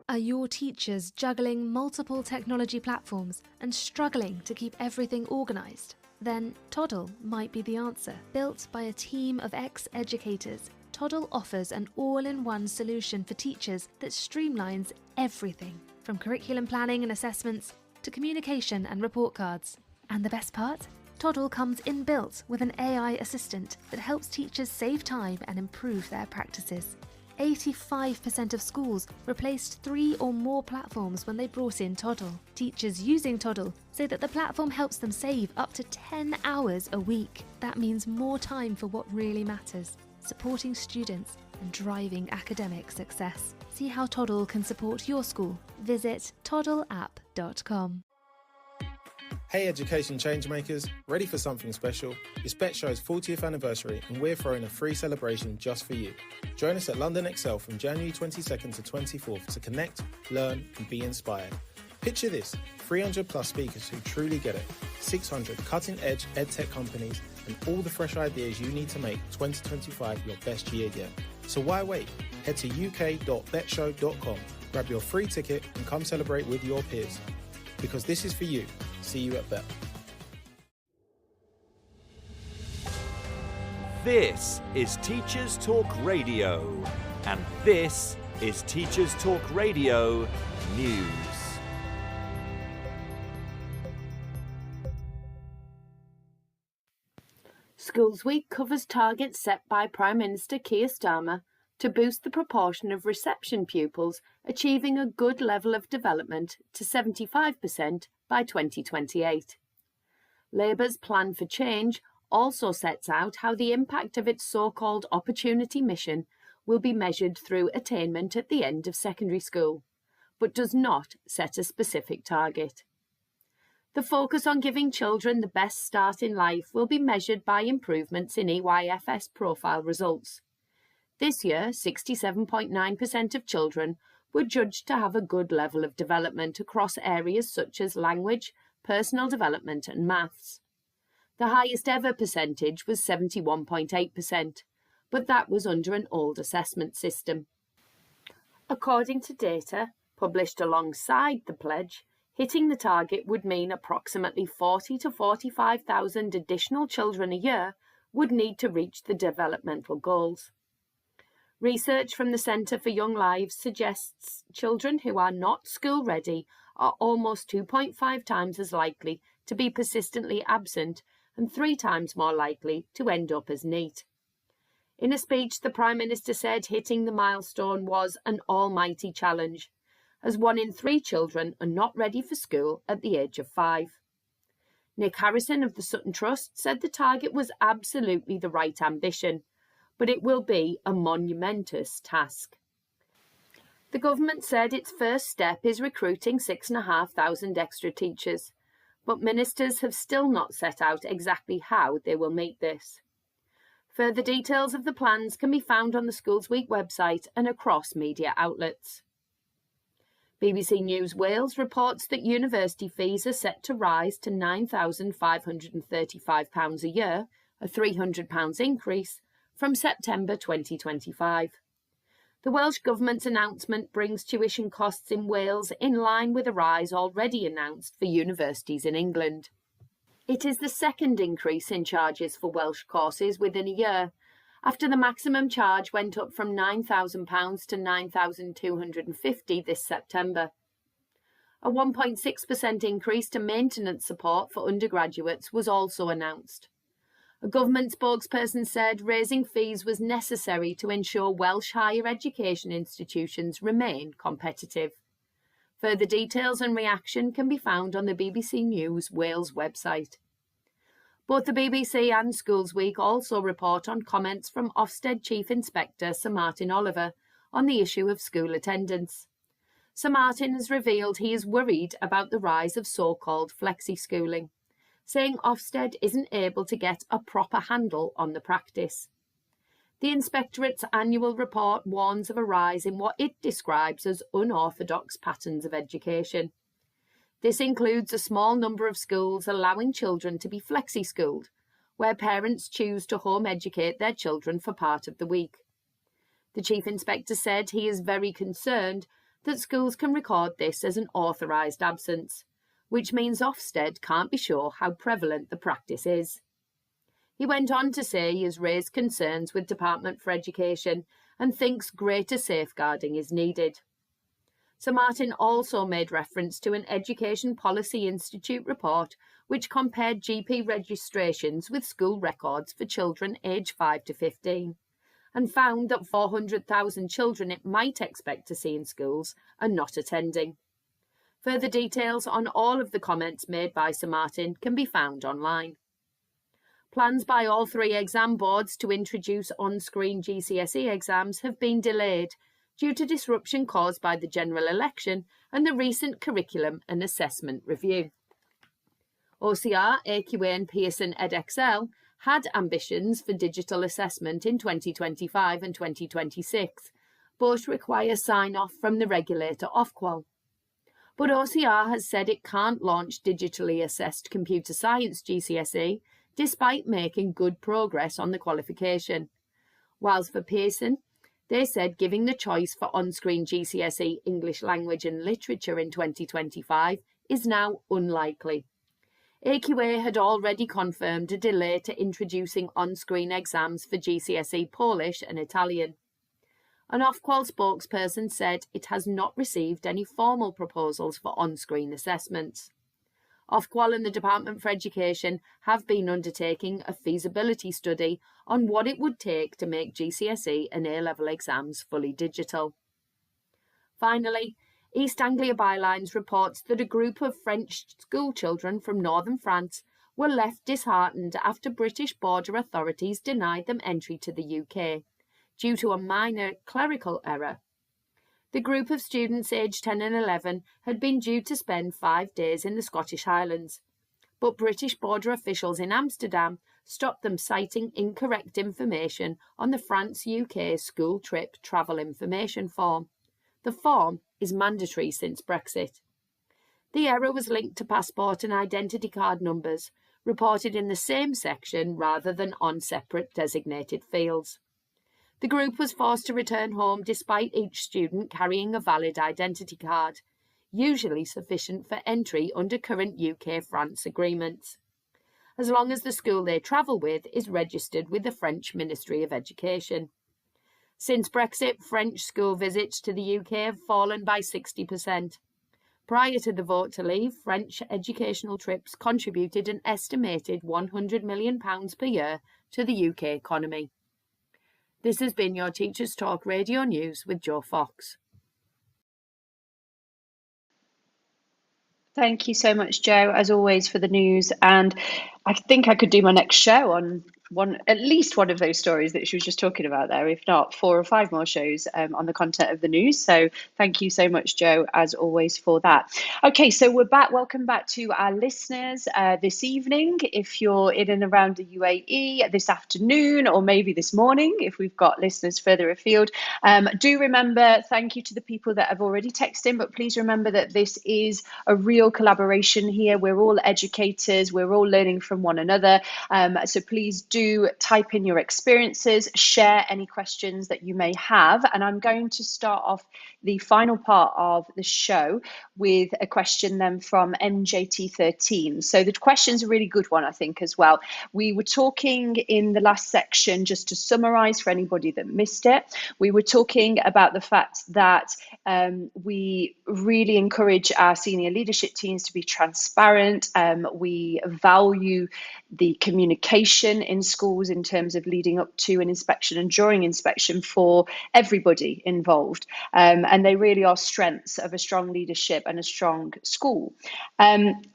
Are your teachers juggling multiple technology platforms and struggling to keep everything organised? Then Toddle might be the answer. Built by a team of ex-educators, Toddle offers an all-in-one solution for teachers that streamlines everything, from curriculum planning and assessments to communication and report cards. And the best part? Toddle comes inbuilt with an AI assistant that helps teachers save time and improve their practices. 85% of schools replaced 3 or more platforms when they brought in Toddle. Teachers using Toddle say that the platform helps them save up to 10 hours a week. That means more time for what really matters, supporting students and driving academic success. See how Toddle can support your school. Visit toddleapp.com. Hey education changemakers, ready for something special? It's Bet Show's 40th anniversary and we're throwing a free celebration just for you. Join us at London Excel from January 22nd to 24th to connect, learn and be inspired. Picture this, 300 plus speakers who truly get it, 600 cutting-edge edtech companies and all the fresh ideas you need to make 2025 your best year yet. So why wait? Head to uk.betshow.com, grab your free ticket and come celebrate with your peers. Because this is for you. See you at Bet. This is Teachers Talk Radio, and this is Teachers Talk Radio News. Schools Week covers targets set by Prime Minister Keir Starmer to boost the proportion of reception pupils achieving a good level of development to 75% by 2028. Labour's Plan for Change also sets out how the impact of its so-called opportunity mission will be measured through attainment at the end of secondary school, but does not set a specific target. The focus on giving children the best start in life will be measured by improvements in EYFS profile results. This year, 67.9% of children were judged to have a good level of development across areas such as language, personal development and maths. The highest ever percentage was 71.8%, but that was under an old assessment system. According to data published alongside the pledge, hitting the target would mean approximately 40 to 45,000 additional children a year would need to reach the developmental goals. Research from the Centre for Young Lives suggests children who are not school-ready are almost 2.5 times as likely to be persistently absent and 3 times more likely to end up as NEET. In a speech, the Prime Minister said hitting the milestone was an almighty challenge, as 1 in 3 children are not ready for school at the age of 5. Nick Harrison of the Sutton Trust said the target was absolutely the right ambition, but it will be a monumentous task. The government said its first step is recruiting 6,500 extra teachers, but ministers have still not set out exactly how they will meet this. Further details of the plans can be found on the Schools Week website and across media outlets. BBC News Wales reports that university fees are set to rise to £9,535 a year, a £300 increase, from September 2025. The Welsh Government's announcement brings tuition costs in Wales in line with a rise already announced for universities in England. It is the second increase in charges for Welsh courses within a year, after the maximum charge went up from £9,000 to £9,250 this September. A 1.6% increase to maintenance support for undergraduates was also announced. A government spokesperson said raising fees was necessary to ensure Welsh higher education institutions remain competitive. Further details and reaction can be found on the BBC News Wales website. Both the BBC and Schools Week also report on comments from Ofsted Chief Inspector Sir Martin Oliver on the issue of school attendance. Sir Martin has revealed he is worried about the rise of so-called flexi-schooling. saying Ofsted isn't able to get a proper handle on the practice. The Inspectorate's annual report warns of a rise in what it describes as unorthodox patterns of education. This includes a small number of schools allowing children to be flexi-schooled, where parents choose to home educate their children for part of the week. The Chief Inspector said he is very concerned that schools can record this as an authorised absence, which means Ofsted can't be sure how prevalent the practice is. He went on to say he has raised concerns with Department for Education and thinks greater safeguarding is needed. Sir Martin also made reference to an Education Policy Institute report which compared GP registrations with school records for children aged 5 to 15 and found that 400,000 children it might expect to see in schools are not attending. Further details on all of the comments made by Sir Martin can be found online. Plans by all three exam boards to introduce on-screen GCSE exams have been delayed due to disruption caused by the general election and the recent curriculum and assessment review. OCR, AQA and Pearson EdXL had ambitions for digital assessment in 2025 and 2026. Both require sign-off from the regulator Ofqual. But OCR has said it can't launch digitally assessed computer science GCSE despite making good progress on the qualification. Whilst for Pearson, they said giving the choice for on-screen GCSE English Language and Literature in 2025 is now unlikely. AQA had already confirmed a delay to introducing on-screen exams for GCSE Polish and Italian. An Ofqual spokesperson said it has not received any formal proposals for on-screen assessments. Ofqual and the Department for Education have been undertaking a feasibility study on what it would take to make GCSE and A-level exams fully digital. Finally, East Anglia Bylines reports that a group of French school children from northern France were left disheartened after British border authorities denied them entry to the UK due to a minor clerical error. The group of students aged 10 and 11 had been due to spend 5 days in the Scottish Highlands, but British border officials in Amsterdam stopped them citing incorrect information on the France-UK school trip travel information form. The form is mandatory since Brexit. The error was linked to passport and identity card numbers, reported in the same section rather than on separate designated fields. The group was forced to return home despite each student carrying a valid identity card, usually sufficient for entry under current UK-France agreements, as long as the school they travel with is registered with the French Ministry of Education. Since Brexit, French school visits to the UK have fallen by 60%. Prior to the vote to leave, French educational trips contributed an estimated £100 million per year to the UK economy. This has been your Teachers Talk Radio News with Jo Fox. Thank you so much, Jo, as always, for the news. And I think I could do my next show on at least one of those stories that she was just talking about there, if not 4 or 5 more shows on the content of the news. So thank you so much, Jo, as always, for that. Okay, so we're back. Welcome back to our listeners this evening. If you're in and around the UAE this afternoon, or maybe this morning, if we've got listeners further afield, do remember, thank you to the people that have already texted in, but please remember that this is a real collaboration here. We're all educators. We're all learning from one another. So please do type in your experiences, share any questions that you may have. And I'm going to start off the final part of the show with a question then from MJT13. So the question's a really good one, I think, as well. We were talking in the last section, just to summarize for anybody that missed it, we were talking about the fact that we really encourage our senior leadership teams to be transparent. We value the communication in schools in terms of leading up to an inspection and during inspection for everybody involved. And they really are strengths of a strong leadership and a strong school.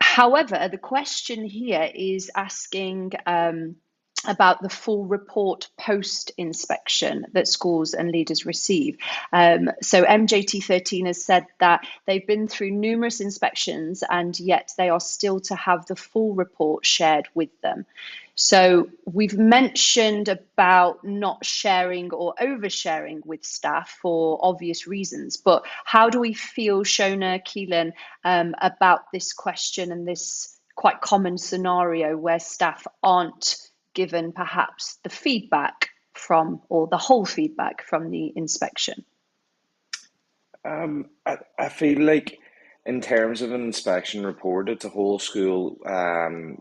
However, the question here is asking about the full report post-inspection that schools and leaders receive. So MJT13 has said that they've been through numerous inspections and yet they are still to have the full report shared with them. So we've mentioned about not sharing or oversharing with staff for obvious reasons, but how do we feel, Shona, Keelan, about this question and this quite common scenario where staff aren't given perhaps the feedback from, or the whole feedback from the inspection? I feel like in terms of an inspection report, it's a whole school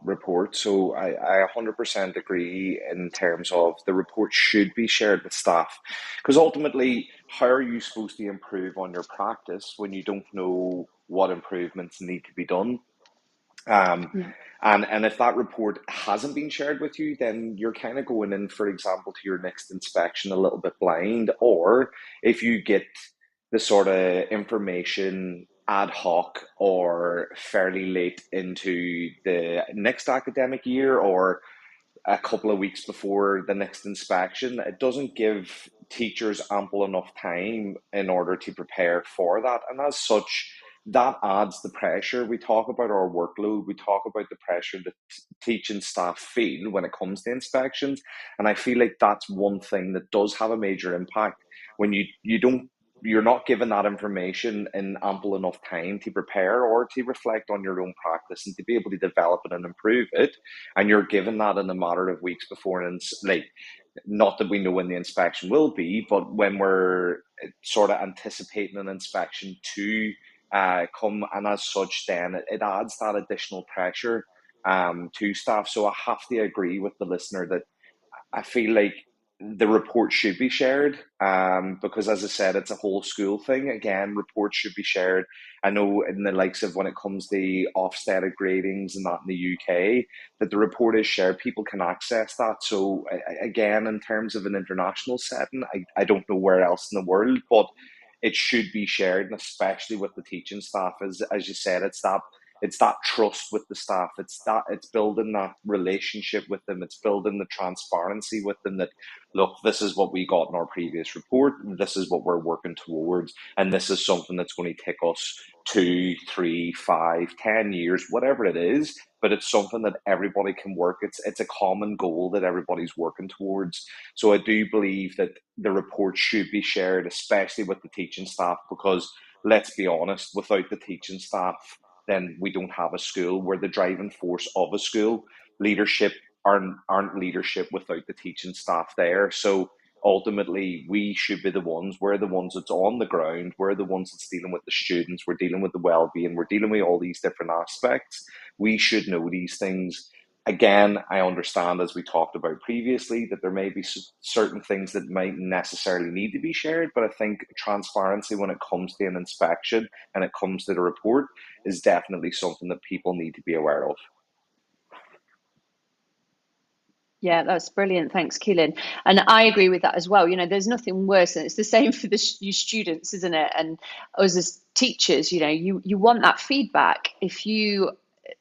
report. So I 100% agree in terms of the report should be shared with staff. Because ultimately, how are you supposed to improve on your practice when you don't know what improvements need to be done? Um, Yeah. and if that report hasn't been shared with you, then you're kind of going in, for example, to your next inspection a little bit blind. Or if you get the sort of information ad hoc or fairly late into the next academic year, or a couple of weeks before the next inspection, it doesn't give teachers ample enough time in order to prepare for that. And as such, that adds the pressure. We talk about our workload, we talk about the pressure that teaching staff feel when it comes to inspections. And I feel like that's one thing that does have a major impact when you're not given that information in ample enough time to prepare or to reflect on your own practice and to be able to develop it and improve it, and you're given that in a matter of weeks before, and like, not that we know when the inspection will be, but when we're sort of anticipating an inspection to come, and as such, then it adds that additional pressure to staff. So I have to agree with the listener that I feel like the report should be shared, because, as I said, it's a whole school thing. Again, reports should be shared. I know in the likes of when it comes to the Ofsted gradings and that in the UK, that the report is shared. People can access that. So again, in terms of an international setting, I don't know where else in the world, but it should be shared, and especially with the teaching staff. As you said, it's that trust with the staff. It's building that relationship with them. It's building the transparency with them that, look, this is what we got in our previous report, and this is what we're working towards, and this is something that's going to take us 2, 3, 5, 10 years, whatever it is. But it's something that everybody can work. It's a common goal that everybody's working towards. So I do believe that the report should be shared, especially with the teaching staff, because let's be honest, without the teaching staff, then we don't have a school. We're the driving force of a school. Leadership aren't leadership without the teaching staff there. So ultimately, we should be the ones. We're the ones that's on the ground. We're the ones that's dealing with the students. We're dealing with the well-being. We're dealing with all these different aspects. We should know these things. Again, I understand, as we talked about previously, that there may be certain things that might necessarily need to be shared, but I think transparency when it comes to an inspection and it comes to the report is definitely something that people need to be aware of. Yeah, that's brilliant. Thanks, Keelan. And I agree with that as well. You know, there's nothing worse, and it's the same for you students, isn't it? And us as teachers, you know, you want that feedback. If you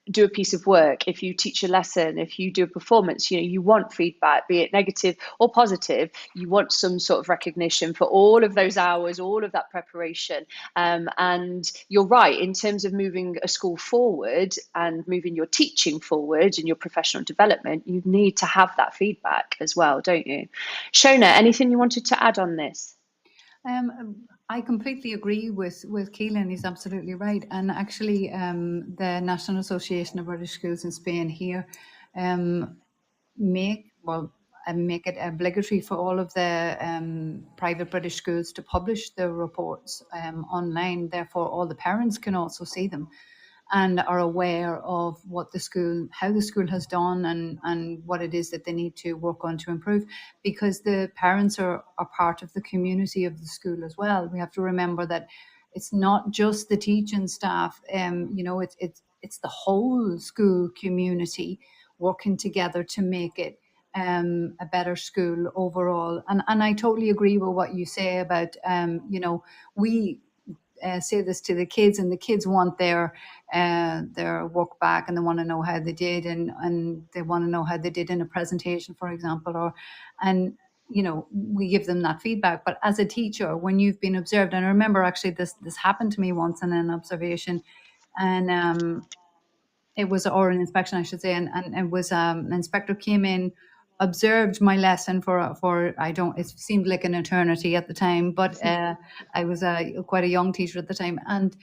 do a piece of work, if you teach a lesson, if you do a performance, you know, you want feedback, be it negative or positive. You want some sort of recognition for all of those hours, all of that preparation. And you're right, in terms of moving a school forward and moving your teaching forward and your professional development, you need to have that feedback as well, don't you? Shona, anything you wanted to add on this? I completely agree with Keelan. He's absolutely right. And actually, the National Association of British Schools in Spain here make it obligatory for all of the private British schools to publish their reports online. Therefore, all the parents can also see them and are aware of how the school has done and what it is that they need to work on to improve, because the parents are part of the community of the school as well. We have to remember that it's not just the teaching staff, it's the whole school community working together to make it a better school overall. And I totally agree with what you say about, we say this to the kids, and the kids want their work back, and they want to know how they did, and they want to know how they did in a presentation, for example, and we give them that feedback. But as a teacher, when you've been observed, and I remember actually this happened to me once in an observation, and it was, or an inspection, I should say, and it was an inspector came in, observed my lesson for it seemed like an eternity at the time, but I was quite a young teacher at the time, and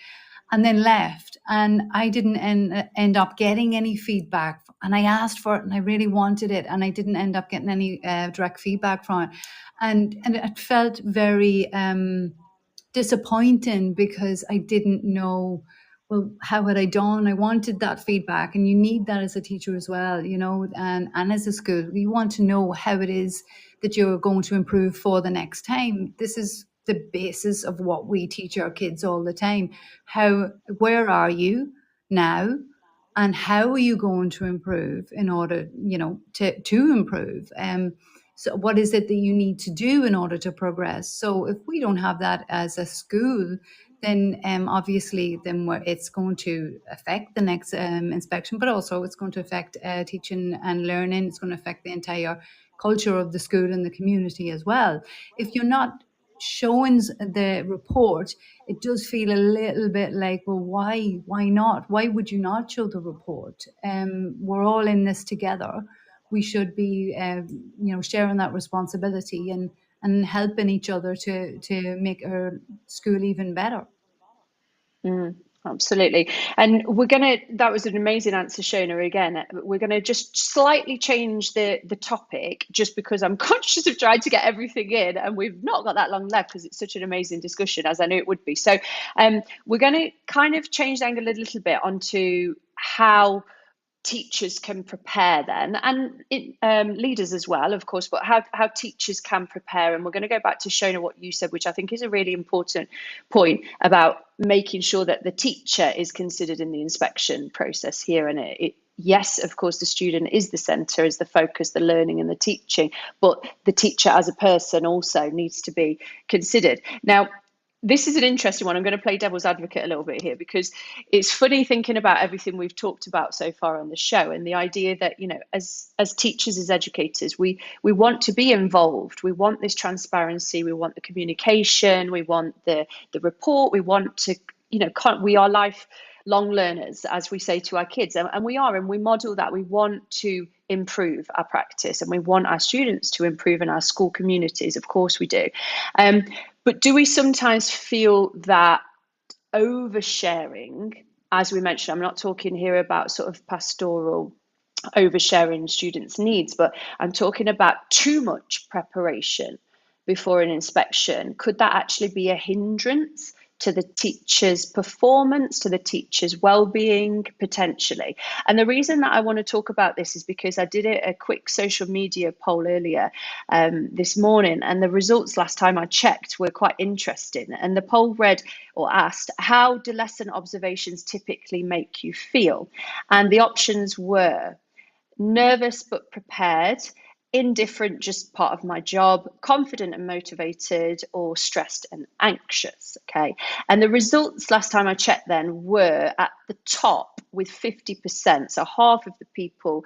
then left, and I didn't end up getting any feedback, and I asked for it, and I really wanted it, and I didn't end up getting any direct feedback from it, and it felt very disappointing, because I didn't know, well, how had I done? I wanted that feedback, and you need that as a teacher as well, and as a school. You want to know how it is that you're going to improve for the next time. This is the basis of what we teach our kids all the time. Where are you now? And how are you going to improve in order, to improve? So what is it that you need to do in order to progress? So if we don't have that as a school, then obviously it's going to affect the next inspection, but also it's going to affect teaching and learning. It's going to affect the entire culture of the school and the community as well. If you're not showing the report, it does feel a little bit like, well, why not? Why would you not show the report? We're all in this together. We should be, sharing that responsibility and helping each other to make our school even better. Absolutely. And that was an amazing answer, Shona. Again, we're going to just slightly change the topic, just because I'm conscious of trying to get everything in, and we've not got that long left because it's such an amazing discussion, as I knew it would be. So we're going to kind of change the angle a little bit onto how teachers can prepare then, and leaders as well, of course, but how teachers can prepare. And we're going to go back to Shona, what you said, which I think is a really important point about making sure that the teacher is considered in the inspection process here. And yes, of course, the student is the center, is the focus, the learning and the teaching, but the teacher as a person also needs to be considered. Now, this is an interesting one. I'm going to play devil's advocate a little bit here, because it's funny thinking about everything we've talked about so far on the show, and the idea that, as teachers, as educators, we want to be involved. We want this transparency. We want the communication. We want the report. We want to, we are lifelong learners, as we say to our kids, and we are, and we model that. We want to improve our practice, and we want our students to improve in our school communities. Of course we do. But do we sometimes feel that oversharing, as we mentioned, I'm not talking here about sort of pastoral oversharing students' needs, but I'm talking about too much preparation before an inspection? Could that actually be a hindrance to the teacher's performance, to the teacher's well-being, potentially? And the reason that I want to talk about this is because I did a quick social media poll earlier this morning, and the results last time I checked were quite interesting. And the poll read, or asked, how do lesson observations typically make you feel? And the options were nervous but prepared, indifferent, just part of my job, confident and motivated, or stressed and anxious. Okay. And the results last time I checked then were at the top with 50%. So half of the people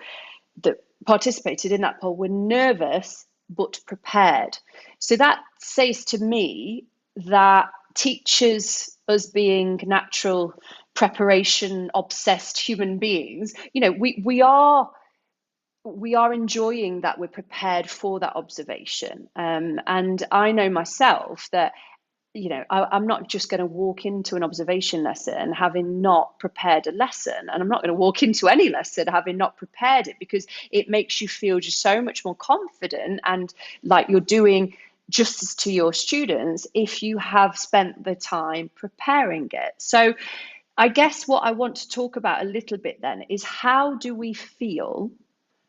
that participated in that poll were nervous but prepared. So that says to me that teachers, us being natural preparation obsessed human beings, we are enjoying that we're prepared for that observation. And I know myself that, I'm not just going to walk into an observation lesson having not prepared a lesson. And I'm not going to walk into any lesson having not prepared it, because it makes you feel just so much more confident and like you're doing justice to your students if you have spent the time preparing it. So I guess what I want to talk about a little bit then is, how do we feel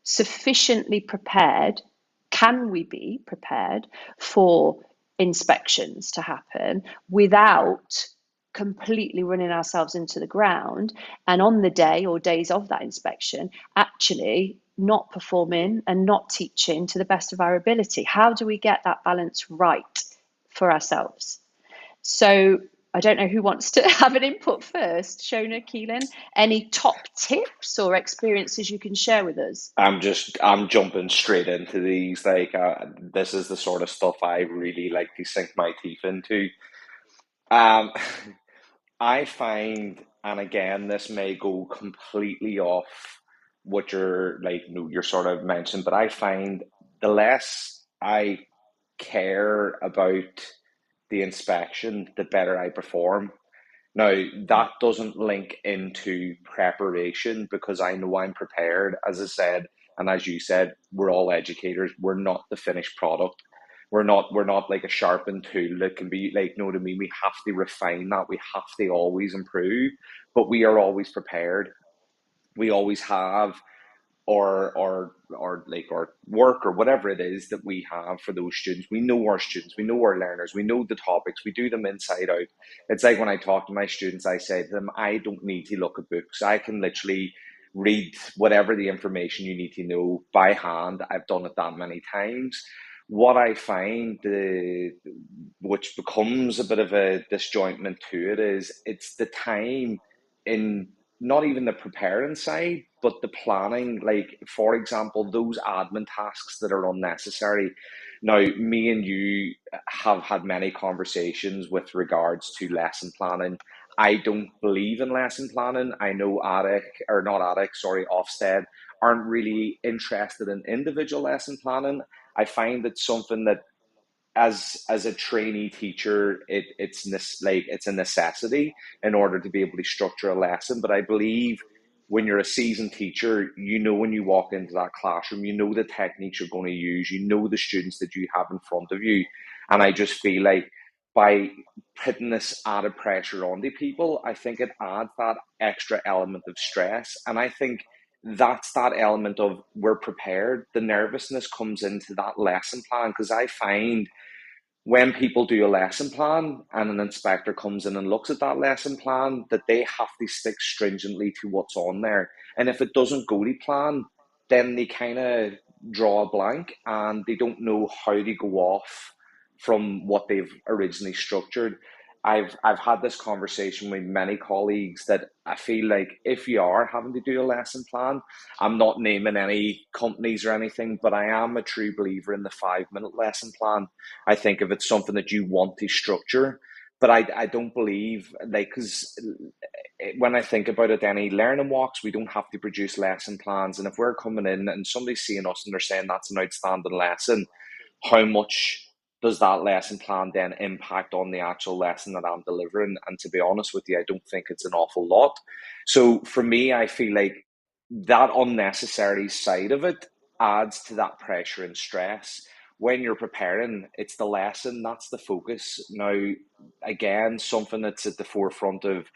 sufficiently prepared? Can we be prepared for inspections to happen without completely running ourselves into the ground, and on the day or days of that inspection actually not performing and not teaching to the best of our ability? How do we get that balance right for ourselves? So I don't know who wants to have an input first. Shona, Keelan, any top tips or experiences you can share with us? I'm jumping straight into these. Like, this is the sort of stuff I really like to sink my teeth into. Um, I find, and again, this may go completely off what you're like, you're sort of mentioned, but I find the less I care about the inspection, the better I perform. Now, that doesn't link into preparation because I know I'm prepared. As I said, and as you said, we're all educators. We're not the finished product. We're not like a sharpened tool that can be like, no, to me, we have to refine that. We have to always improve, but we are always prepared. We always have or like our work or whatever it is that we have for those students. We know our students, we know our learners, we know the topics, we do them inside out. It's like when I talk to my students, I say to them, I don't need to look at books. I can literally read whatever the information you need to know by hand. I've done it that many times. What I find, which becomes a bit of a disjointment to it, is it's the time in not even the preparing side, but the planning. Like, for example, those admin tasks that are unnecessary. Now, me and you have had many conversations with regards to lesson planning. I don't believe in lesson planning. I know Ofsted aren't really interested in individual lesson planning. I find it's something that as a trainee teacher, it's a necessity in order to be able to structure a lesson. But I believe when you're a seasoned teacher, you know when you walk into that classroom, you know the techniques you're going to use, you know the students that you have in front of you. And I just feel like by putting this added pressure onto people, I think it adds that extra element of stress. And I think that's that element of we're prepared. The nervousness comes into that lesson plan because I find when people do a lesson plan and an inspector comes in and looks at that lesson plan, that they have to stick stringently to what's on there. And if it doesn't go to plan, then they kind of draw a blank and they don't know how to go off from what they've originally structured. I've had this conversation with many colleagues that I feel like if you are having to do a lesson plan, I'm not naming any companies or anything, but I am a true believer in the 5 minute lesson plan. I think if it's something that you want to structure, but I don't believe, like, because when I think about it, any learning walks, we don't have to produce lesson plans. And if we're coming in and somebody's seeing us and they're saying that's an outstanding lesson, how much does that lesson plan then impact on the actual lesson that I'm delivering? And to be honest with you, I don't think it's an awful lot. So for me, I feel like that unnecessary side of it adds to that pressure and stress. When you're preparing, it's the lesson, that's the focus. Now, again, something that's at the forefront of,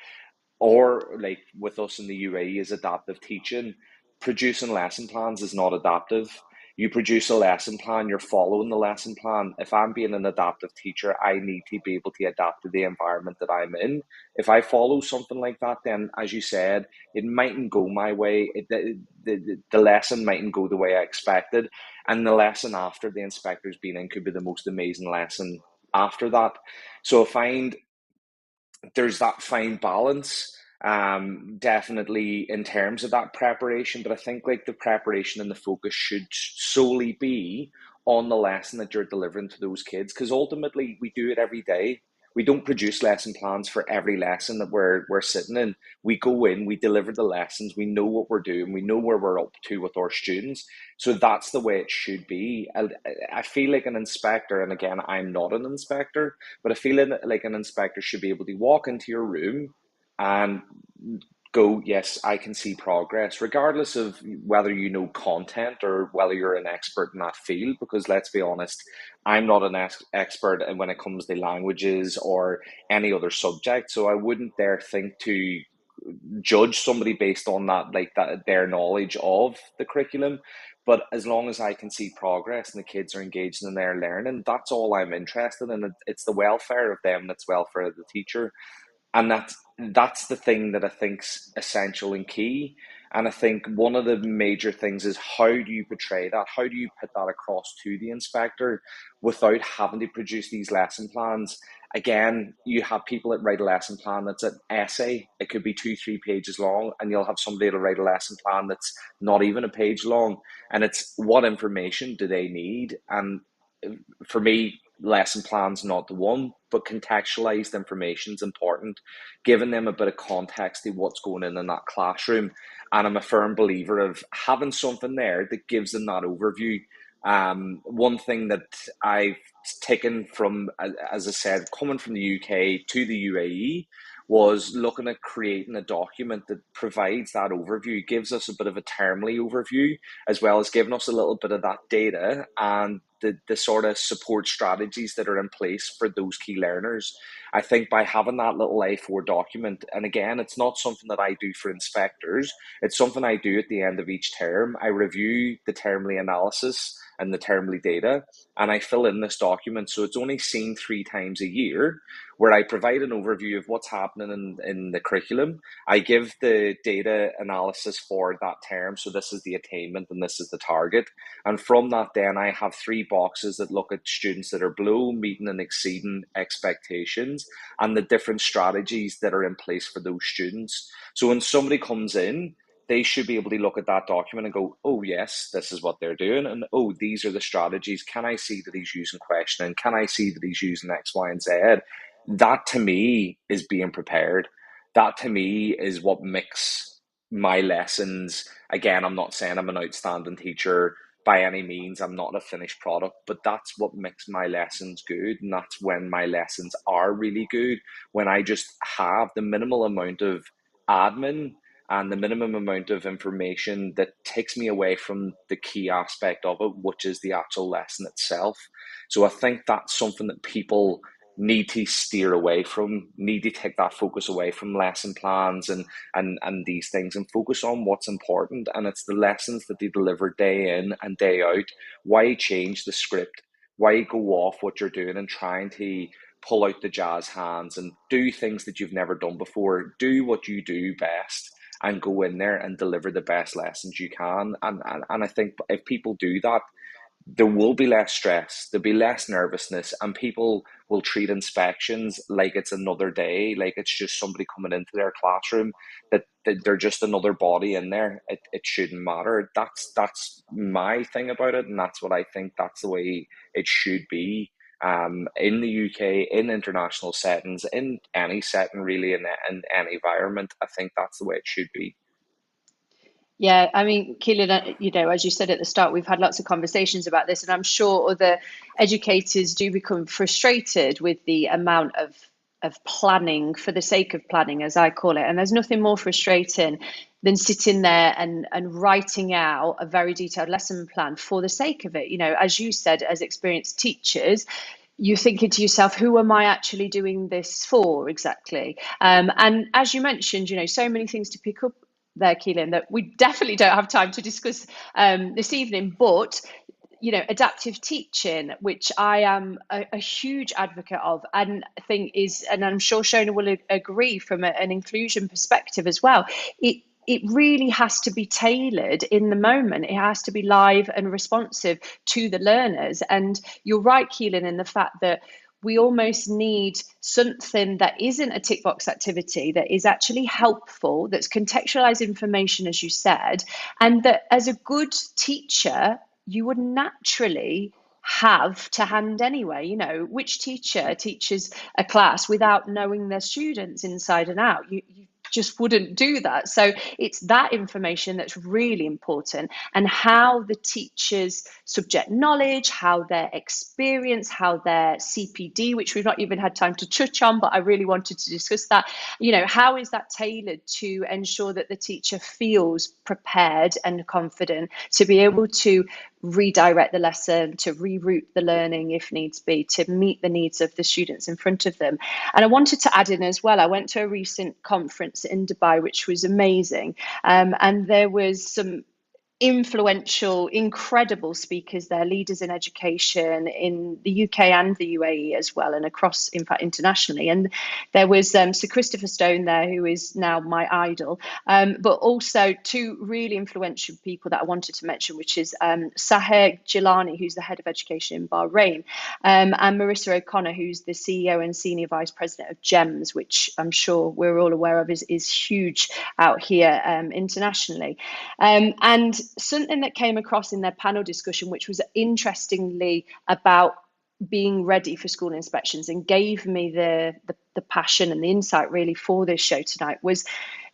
or like with us in the UAE, is adaptive teaching. Producing lesson plans is not adaptive. You produce a lesson plan, you're following the lesson plan. If I'm being an adaptive teacher, I need to be able to adapt to the environment that I'm in. If I follow something like that, then as you said, it mightn't go my way. The lesson mightn't go the way I expected. And the lesson after the inspector's been in could be the most amazing lesson after that. So I find there's that fine balance, definitely in terms of that preparation. But I think like the preparation and the focus should solely be on the lesson that you're delivering to those kids, because ultimately we do it every day. We don't produce lesson plans for every lesson that we're sitting in. We go in, we deliver the lessons, we know what we're doing, we know where we're up to with our students. So that's the way it should be. I feel like an inspector, and again, I'm not an inspector, but I feel like an inspector should be able to walk into your room and go, yes, I can see progress, regardless of whether you know content or whether you're an expert in that field. Because let's be honest, I'm not an expert when it comes to languages or any other subject. So I wouldn't dare think to judge somebody based on that, like that, their knowledge of the curriculum. But as long as I can see progress and the kids are engaged in their learning, that's all I'm interested in. It's the welfare of them, that's welfare of the teacher. And that's the thing that I think's essential and key. And I think one of the major things is, how do you portray that? How do you put that across to the inspector without having to produce these lesson plans? Again, you have people that write a lesson plan that's an essay. It could be 2-3 pages long, and you'll have somebody to write a lesson plan that's not even a page long. And it's, what information do they need? And for me, lesson plan's not the one, but contextualized information is important, giving them a bit of context to what's going in that classroom. And I'm a firm believer of having something there that gives them that overview. One thing that I've taken from, as I said, coming from the UK to the UAE, was looking at creating a document that provides that overview, gives us a bit of a termly overview, as well as giving us a little bit of that data and the sort of support strategies that are in place for those key learners. I think by having that little A4 document, and again, it's not something that I do for inspectors, it's something I do at the end of each term. I review the termly analysis and the termly data, and I fill in this document. So it's only seen 3 times a year, where I provide an overview of what's happening in the curriculum. I give the data analysis for that term. So this is the attainment and this is the target. And from that, then I have 3 boxes that look at students that are below, meeting and exceeding expectations, and the different strategies that are in place for those students. So when somebody comes in, they should be able to look at that document and go, oh yes, this is what they're doing. And oh, these are the strategies. Can I see that he's using questioning? Can I see that he's using X, Y, and Z? That to me is being prepared. That to me is what makes my lessons. Again, I'm not saying I'm an outstanding teacher by any means. I'm not a finished product, but that's what makes my lessons good. And that's when my lessons are really good, when I just have the minimal amount of admin and the minimum amount of information that takes me away from the key aspect of it, which is the actual lesson itself. So I think that's something that people need to steer away from, need to take that focus away from lesson plans and these things, and focus on what's important. And it's the lessons that they deliver day in and day out. Why change the script? Why go off what you're doing and trying to pull out the jazz hands and do things that you've never done before? Do what you do best and go in there and deliver the best lessons you can. And I think if people do that, there will be less stress, there'll be less nervousness, and people will treat inspections like it's another day, like it's just somebody coming into their classroom, that they're just another body in there. It shouldn't matter. That's my thing about it, and that's what I think, that's the way it should be. In the UK, in international settings, in any setting really, in any environment, I think that's the way it should be. Yeah, I mean, Keelan, as you said at the start, we've had lots of conversations about this, and I'm sure other educators do become frustrated with the amount of planning for the sake of planning, as I call it. And there's nothing more frustrating than sitting there and writing out a very detailed lesson plan for the sake of it. As you said, as experienced teachers, you're thinking to yourself, who am I actually doing this for exactly? And as you mentioned, so many things to pick up there, Keelan, that we definitely don't have time to discuss this evening. But adaptive teaching, which I am a huge advocate of, and think is, and I'm sure Shona will agree from an inclusion perspective as well, it really has to be tailored in the moment. It has to be live and responsive to the learners. And you're right, Keelan, in the fact that we almost need something that isn't a tick box activity, that is actually helpful, that's contextualized information, as you said, and that as a good teacher, you would naturally have to hand anyway. Which teacher teaches a class without knowing their students inside and out? You just wouldn't do that. So it's that information that's really important, and how the teachers subject knowledge, how their experience, how their CPD, which we've not even had time to touch on, but I really wanted to discuss that. How is that tailored to ensure that the teacher feels prepared and confident to be able to redirect the lesson, to reroute the learning if needs be, to meet the needs of the students in front of them. And I wanted to add in as well, I went to a recent conference in Dubai, which was amazing. And there was some influential, incredible speakers there, leaders in education in the UK and the UAE as well, and across, in fact, internationally. And there was Sir Christopher Stone there, who is now my idol, but also two really influential people that I wanted to mention, which is Sahir Gilani, who's the head of education in Bahrain, and Marissa O'Connor, who's the CEO and senior vice president of GEMS, which I'm sure we're all aware of is huge out here internationally. And something that came across in their panel discussion, which was interestingly about being ready for school inspections and gave me the passion and the insight really for this show tonight, was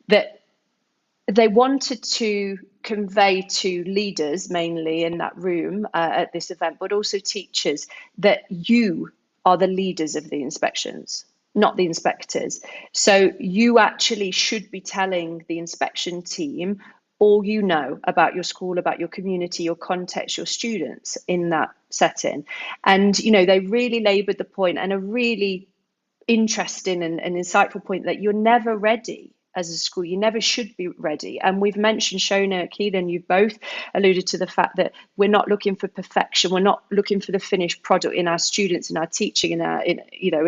that they wanted to convey to leaders, mainly in that room at this event, but also teachers, that you are the leaders of the inspections, not the inspectors. So you actually should be telling the inspection team all you know about your school, about your community, your context, your students in that setting. And, you know, they really laboured the point, and a really interesting and insightful point, that you're never ready as a school. You never should be ready. And we've mentioned, Shona, Keelan, you've both alluded to the fact that we're not looking for perfection. We're not looking for the finished product in our students, in our teaching, in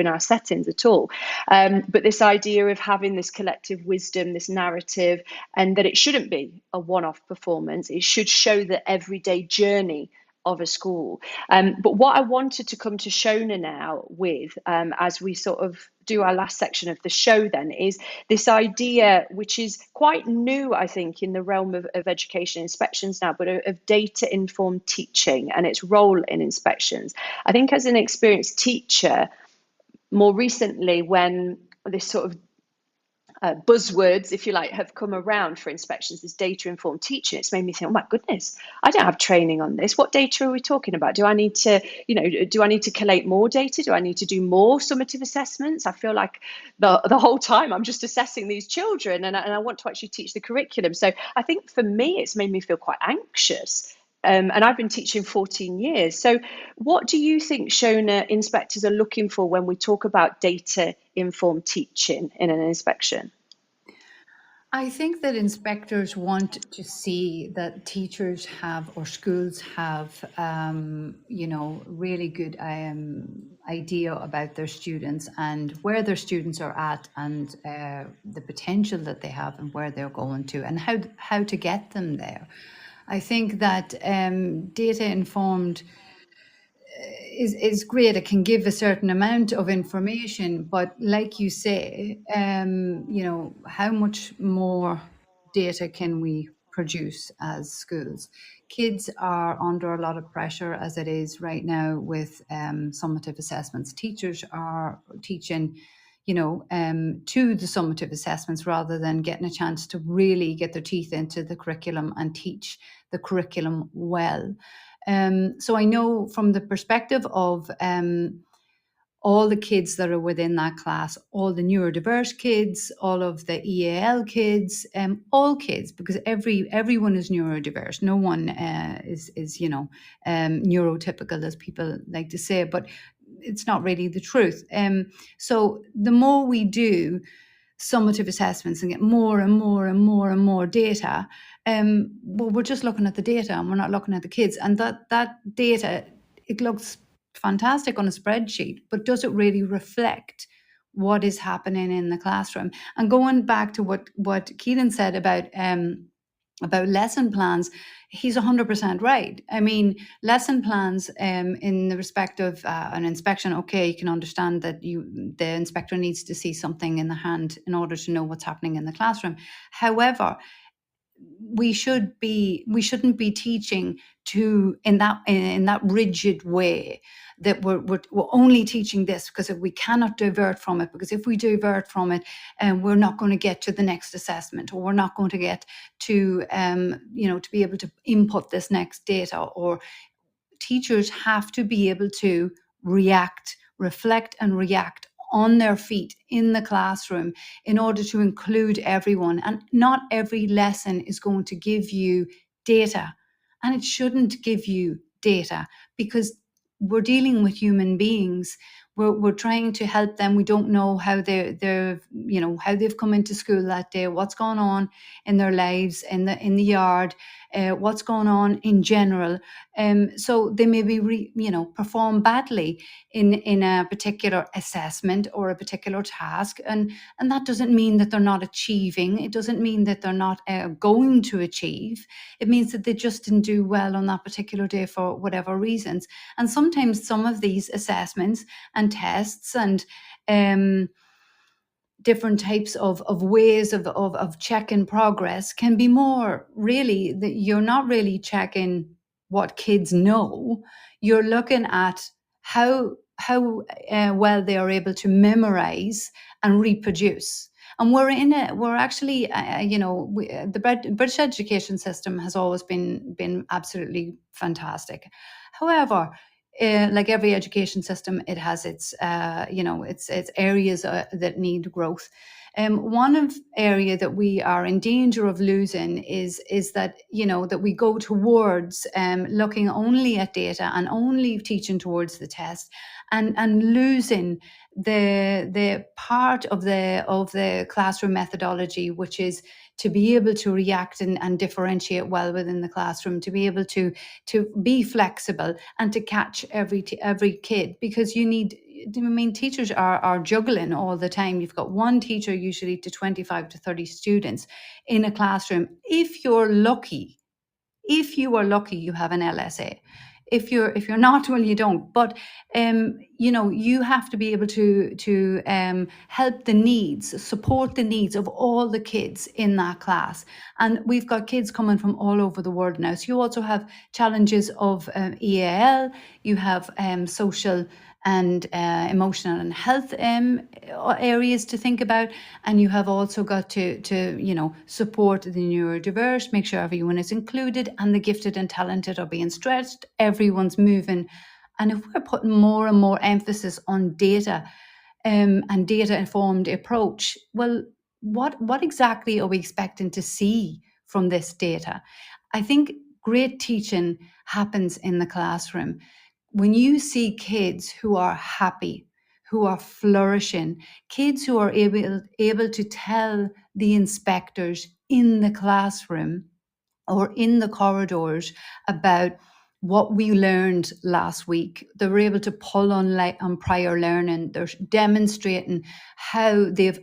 our settings at all. But this idea of having this collective wisdom, this narrative, and that it shouldn't be a one-off performance. It should show the everyday journey of a school. But what I wanted to come to Shona now with, as we sort of do our last section of the show then, is this idea, which is quite new, I think, in the realm of education inspections now, but of data-informed teaching and its role in inspections. I think as an experienced teacher, more recently, when this sort of buzzwords, if you like, have come around for inspections, this data-informed teaching, it's made me think, oh my goodness, I don't have training on this. What data are we talking about? Do I need to collate more data? Do I need to do more summative assessments? I feel like the whole time I'm just assessing these children, and I want to actually teach the curriculum. So I think for me, it's made me feel quite anxious. And I've been teaching 14 years. So what do you think, Shona, inspectors are looking for when we talk about data-informed teaching in an inspection? I think that inspectors want to see that teachers have, or schools have, really good idea about their students and where their students are at, and the potential that they have and where they're going to, and how to get them there. I think that data informed is great. It can give a certain amount of information, but like you say, how much more data can we produce as schools? Kids are under a lot of pressure as it is right now with summative assessments. Teachers are teaching to the summative assessments rather than getting a chance to really get their teeth into the curriculum and teach the curriculum well. So I know from the perspective of all the kids that are within that class, all the neurodiverse kids, all of the EAL kids, all kids, because everyone is neurodiverse. No one is neurotypical, as people like to say, but it's not really the truth. So the more we do summative assessments and get more and more and more and more data, we're just looking at the data and we're not looking at the kids. And that data, it looks fantastic on a spreadsheet, but does it really reflect what is happening in the classroom? And going back to what Keelan said about lesson plans, he's 100% right. I mean, lesson plans in the respect of an inspection, okay, you can understand that the inspector needs to see something in the hand in order to know what's happening in the classroom. However, we shouldn't be teaching in that rigid way that we're only teaching this, because if we cannot divert from it, because if we divert from it, we're not going to get to the next assessment, or we're not going to get to to be able to input this next data. Or teachers have to be able to reflect and react on their feet in the classroom in order to include everyone. And not every lesson is going to give you data, and it shouldn't give you data, because we're dealing with human beings. We're trying to help them. We don't know how they're how they've come into school that day, what's going on in their lives, in the yard, what's going on in general. So they maybe perform badly in a particular assessment or a particular task, and that doesn't mean that they're not achieving. It doesn't mean that they're not going to achieve. It means that they just didn't do well on that particular day for whatever reasons. And sometimes some of these assessments and tests and different types of ways of checking progress can be more really that you're not really checking what kids know. You're looking at how well they are able to memorize and reproduce. And we're actually, the British education system has always been absolutely fantastic. However, like every education system, it has its areas that need growth. One of area that we are in danger of losing is that that we go towards looking only at data and only teaching towards the test, and losing the part of the classroom methodology, which is to be able to react and differentiate well within the classroom, to be able to be flexible and to catch every kid, because you need. I mean, teachers are juggling all the time. You've got one teacher usually to 25 to 30 students in a classroom. If you are lucky, you have an LSA. If you're not, well, you don't. But you have to be able to help the needs, support the needs of all the kids in that class. And we've got kids coming from all over the world now. So you also have challenges of EAL. You have social and emotional and health areas to think about, and you have also got to support the neurodiverse, make sure everyone is included, and the gifted and talented are being stretched. Everyone's moving, and if we're putting more and more emphasis on data and data informed approach, well, what exactly are we expecting to see from this data? I think great teaching happens in the classroom. When you see kids who are happy, who are flourishing, kids who are able to tell the inspectors in the classroom or in the corridors about what we learned last week, they were able to pull on prior learning. They're demonstrating how they've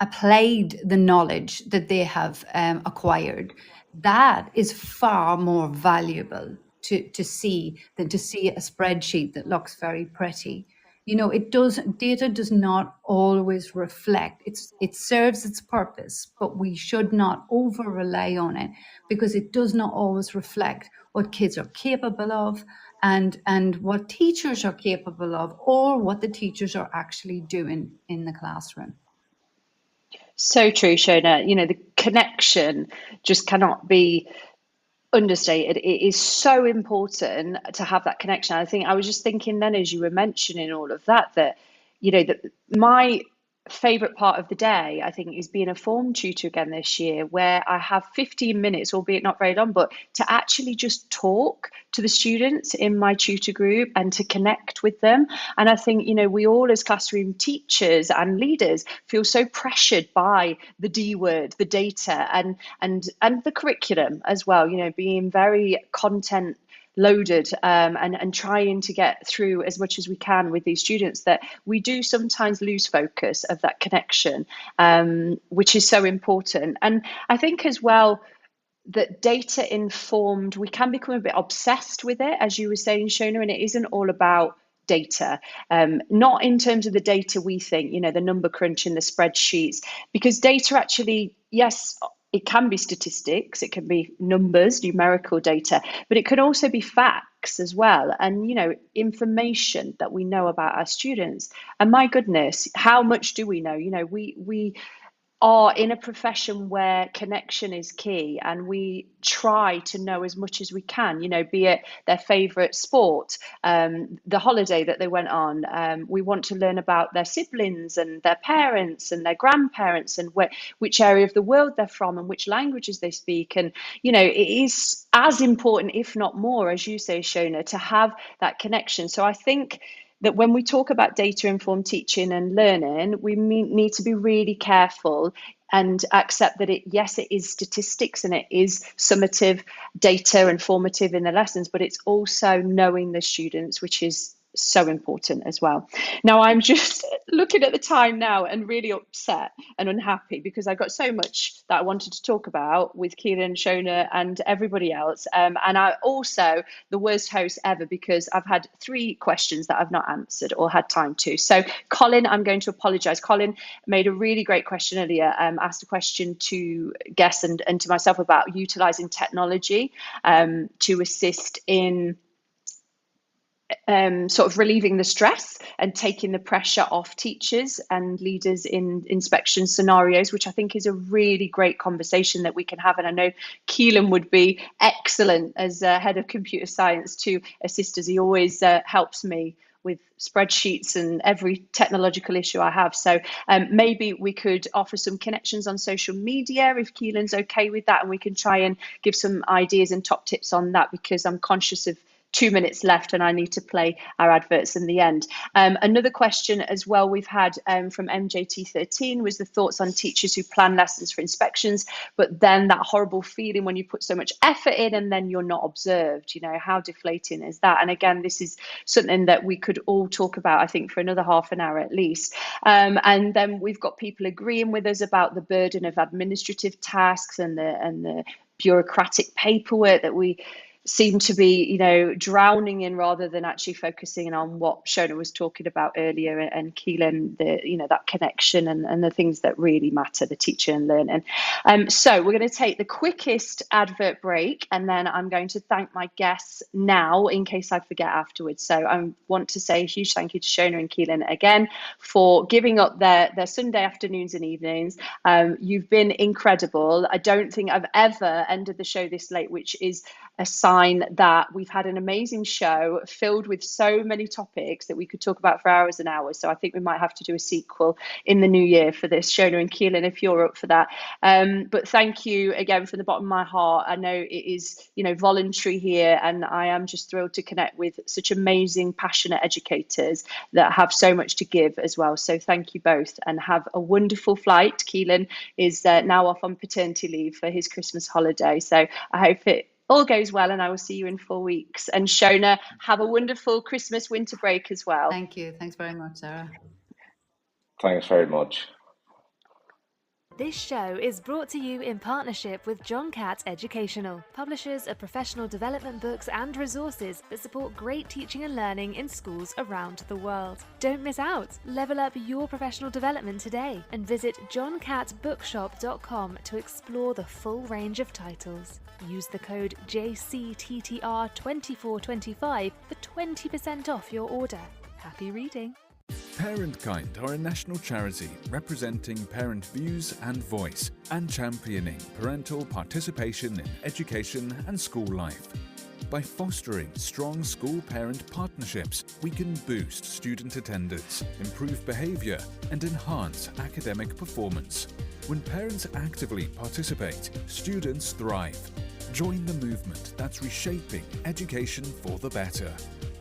applied the knowledge that they have acquired. That is far more valuable to see than to see a spreadsheet that looks very pretty. Data does not always reflect. It serves its purpose, but we should not over rely on it, because it does not always reflect what kids are capable of and what teachers are capable of, or what the teachers are actually doing in the classroom. So true, Shona. The connection just cannot be understated. It is so important to have that connection. I think I was just thinking then, as you were mentioning all of that that my favorite part of the day, I think, is being a form tutor again this year, where I have 15 minutes, albeit not very long, but to actually just talk to the students in my tutor group and to connect with them. And I think, we all as classroom teachers and leaders feel so pressured by the D word, the data, and the curriculum as well, being very content loaded and trying to get through as much as we can with these students, that we do sometimes lose focus of that connection, which is so important. And I think as well that data informed, we can become a bit obsessed with it, as you were saying, Shona, and it isn't all about data, not in terms of the data we think, the number crunching, the spreadsheets, because data actually, yes, it can be statistics, it can be numbers, numerical data, but it can also be facts as well, and information that we know about our students. And my goodness, how much do we know? We are in a profession where connection is key, and we try to know as much as we can, be it their favorite sport, the holiday that they went on. We want to learn about their siblings and their parents and their grandparents, and which area of the world they're from and which languages they speak. And, it is as important, if not more, as you say, Shona, to have that connection. So I think that when we talk about data-informed teaching and learning, we need to be really careful and accept that it is statistics and it is summative data and formative in the lessons, but it's also knowing the students, which is so important as well. Now, I'm just looking at the time now and really upset and unhappy because I got so much that I wanted to talk about with Keelan, Shona and everybody else. And I also the worst host ever because I've had 3 questions that I've not answered or had time to. So Colin, I'm going to apologize. Colin made a really great question earlier, asked a question to guests and to myself about utilizing technology to assist in sort of relieving the stress and taking the pressure off teachers and leaders in inspection scenarios, which I think is a really great conversation that we can have. And I know Keelan would be excellent as head of computer science to assist us. He always helps me with spreadsheets and every technological issue I have. So maybe we could offer some connections on social media if Keelan's okay with that, and we can try and give some ideas and top tips on that, because I'm conscious of 2 minutes left and I need to play our adverts in the end. Another question as well we've had from MJT13 was the thoughts on teachers who plan lessons for inspections, but then that horrible feeling when you put so much effort in and then you're not observed. How deflating is that? And again, this is something that we could all talk about, I think, for another half an hour at least. And then we've got people agreeing with us about the burden of administrative tasks and the bureaucratic paperwork that we seem to be, drowning in rather than actually focusing on what Shona was talking about earlier, and Keelan, that connection and the things that really matter, the teacher and learning. So we're going to take the quickest advert break, and then I'm going to thank my guests now in case I forget afterwards. So I want to say a huge thank you to Shona and Keelan again for giving up their Sunday afternoons and evenings. You've been incredible. I don't think I've ever ended the show this late, which is a sign that we've had an amazing show filled with so many topics that we could talk about for hours and hours. So I think we might have to do a sequel in the new year for this, Shona and Keelan, if you're up for that. But thank you again from the bottom of my heart. I know it is, voluntary here, and I am just thrilled to connect with such amazing, passionate educators that have so much to give as well. So thank you both, and have a wonderful flight. Keelan is now off on paternity leave for his Christmas holiday. So I hope it all goes well, and I will see you in 4 weeks. And Shona, have a wonderful Christmas winter break as well. Thank you. Thanks very much, Sarah. Thanks very much. This show is brought to you in partnership with John Catt Educational, publishers of professional development books and resources that support great teaching and learning in schools around the world. Don't miss out. Level up your professional development today and visit johncattbookshop.com to explore the full range of titles. Use the code JCTTR2425 for 20% off your order. Happy reading. Parentkind are a national charity representing parent views and voice and championing parental participation in education and school life. By fostering strong school-parent partnerships, we can boost student attendance, improve behaviour, and enhance academic performance. When parents actively participate, students thrive. Join the movement that's reshaping education for the better.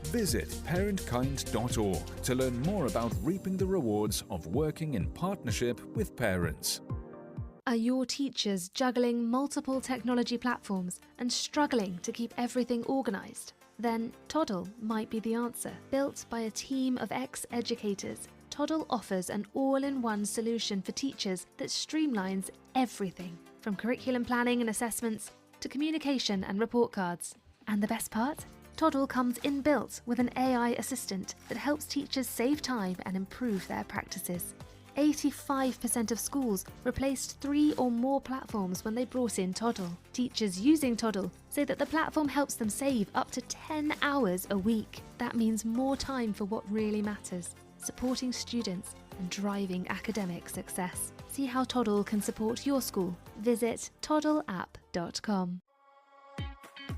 Visit parentkind.org to learn more about reaping the rewards of working in partnership with parents. Are your teachers juggling multiple technology platforms and struggling to keep everything organised? Then Toddle might be the answer. Built by a team of ex-educators, Toddle offers an all-in-one solution for teachers that streamlines everything, from curriculum planning and assessments to communication and report cards. And the best part? Toddle comes inbuilt with an AI assistant that helps teachers save time and improve their practices. 85% of schools replaced 3 or more platforms when they brought in Toddle. Teachers using Toddle say that the platform helps them save up to 10 hours a week. That means more time for what really matters, supporting students and driving academic success. See how Toddle can support your school. Visit toddleapp.com.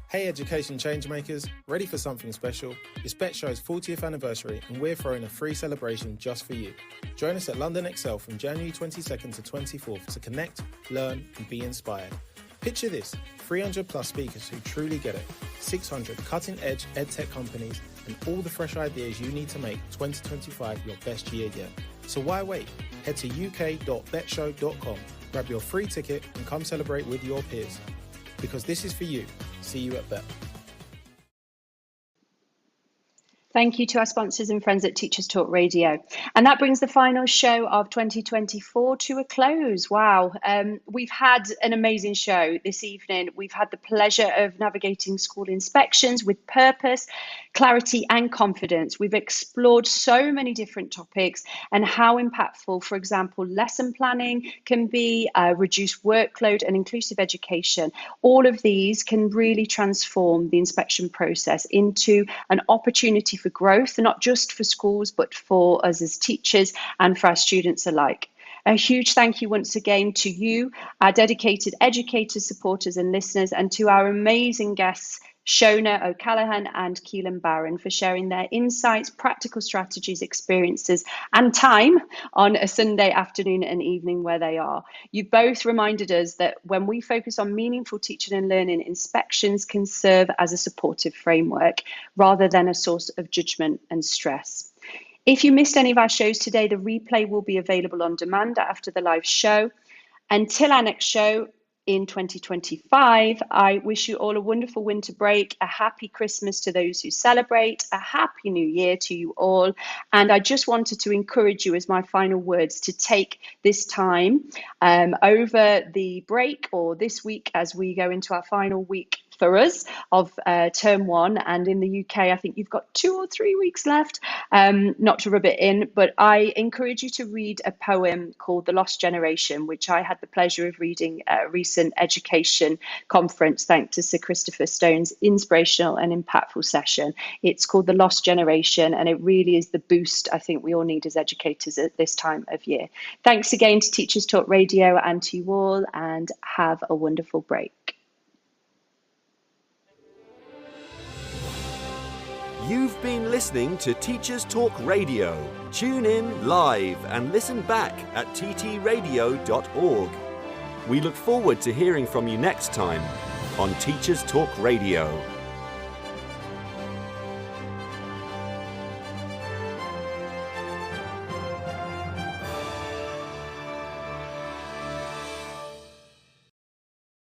Hey Education Changemakers, ready for something special? It's Bet Show's 40th anniversary and we're throwing a free celebration just for you. Join us at London Excel from January 22nd to 24th to connect, learn and be inspired. Picture this, 300 plus speakers who truly get it, 600 cutting-edge edtech companies and all the fresh ideas you need to make 2025 your best year yet. So why wait? Head to uk.betshow.com, grab your free ticket and come celebrate with your peers. Because this is for you. See you at Bet. Thank you to our sponsors and friends at Teachers Talk Radio. And that brings the final show of 2024 to a close. Wow. We've had an amazing show this evening. We've had the pleasure of navigating school inspections with purpose, clarity and confidence. We've explored so many different topics and how impactful, for example, lesson planning can be, reduced workload and inclusive education. All of these can really transform the inspection process into an opportunity for growth, not just for schools, but for us as teachers and for our students alike. A huge thank you once again to you, our dedicated educators, supporters and listeners, and to our amazing guests, Shona O'Callaghan and Keelan Barron, for sharing their insights, practical strategies, experiences and time on a Sunday afternoon and evening where they are. You both reminded us that when we focus on meaningful teaching and learning, inspections can serve as a supportive framework rather than a source of judgment and stress. If you missed any of our shows today, the replay will be available on demand after the live show. Until our next show in 2025, I wish you all a wonderful winter break, a happy Christmas to those who celebrate, a happy new year to you all. And I just wanted to encourage you as my final words to take this time over the break or this week as we go into our final week for us of term one. And in the UK, I think you've got 2 or 3 weeks left, not to rub it in, but I encourage you to read a poem called The Lost Generation, which I had the pleasure of reading at a recent education conference, thanks to Sir Christopher Stone's inspirational and impactful session. It's called The Lost Generation, and it really is the boost I think we all need as educators at this time of year. Thanks again to Teachers Talk Radio and to you all, and have a wonderful break. You've been listening to Teachers Talk Radio. Tune in live and listen back at ttradio.org. We look forward to hearing from you next time on Teachers Talk Radio.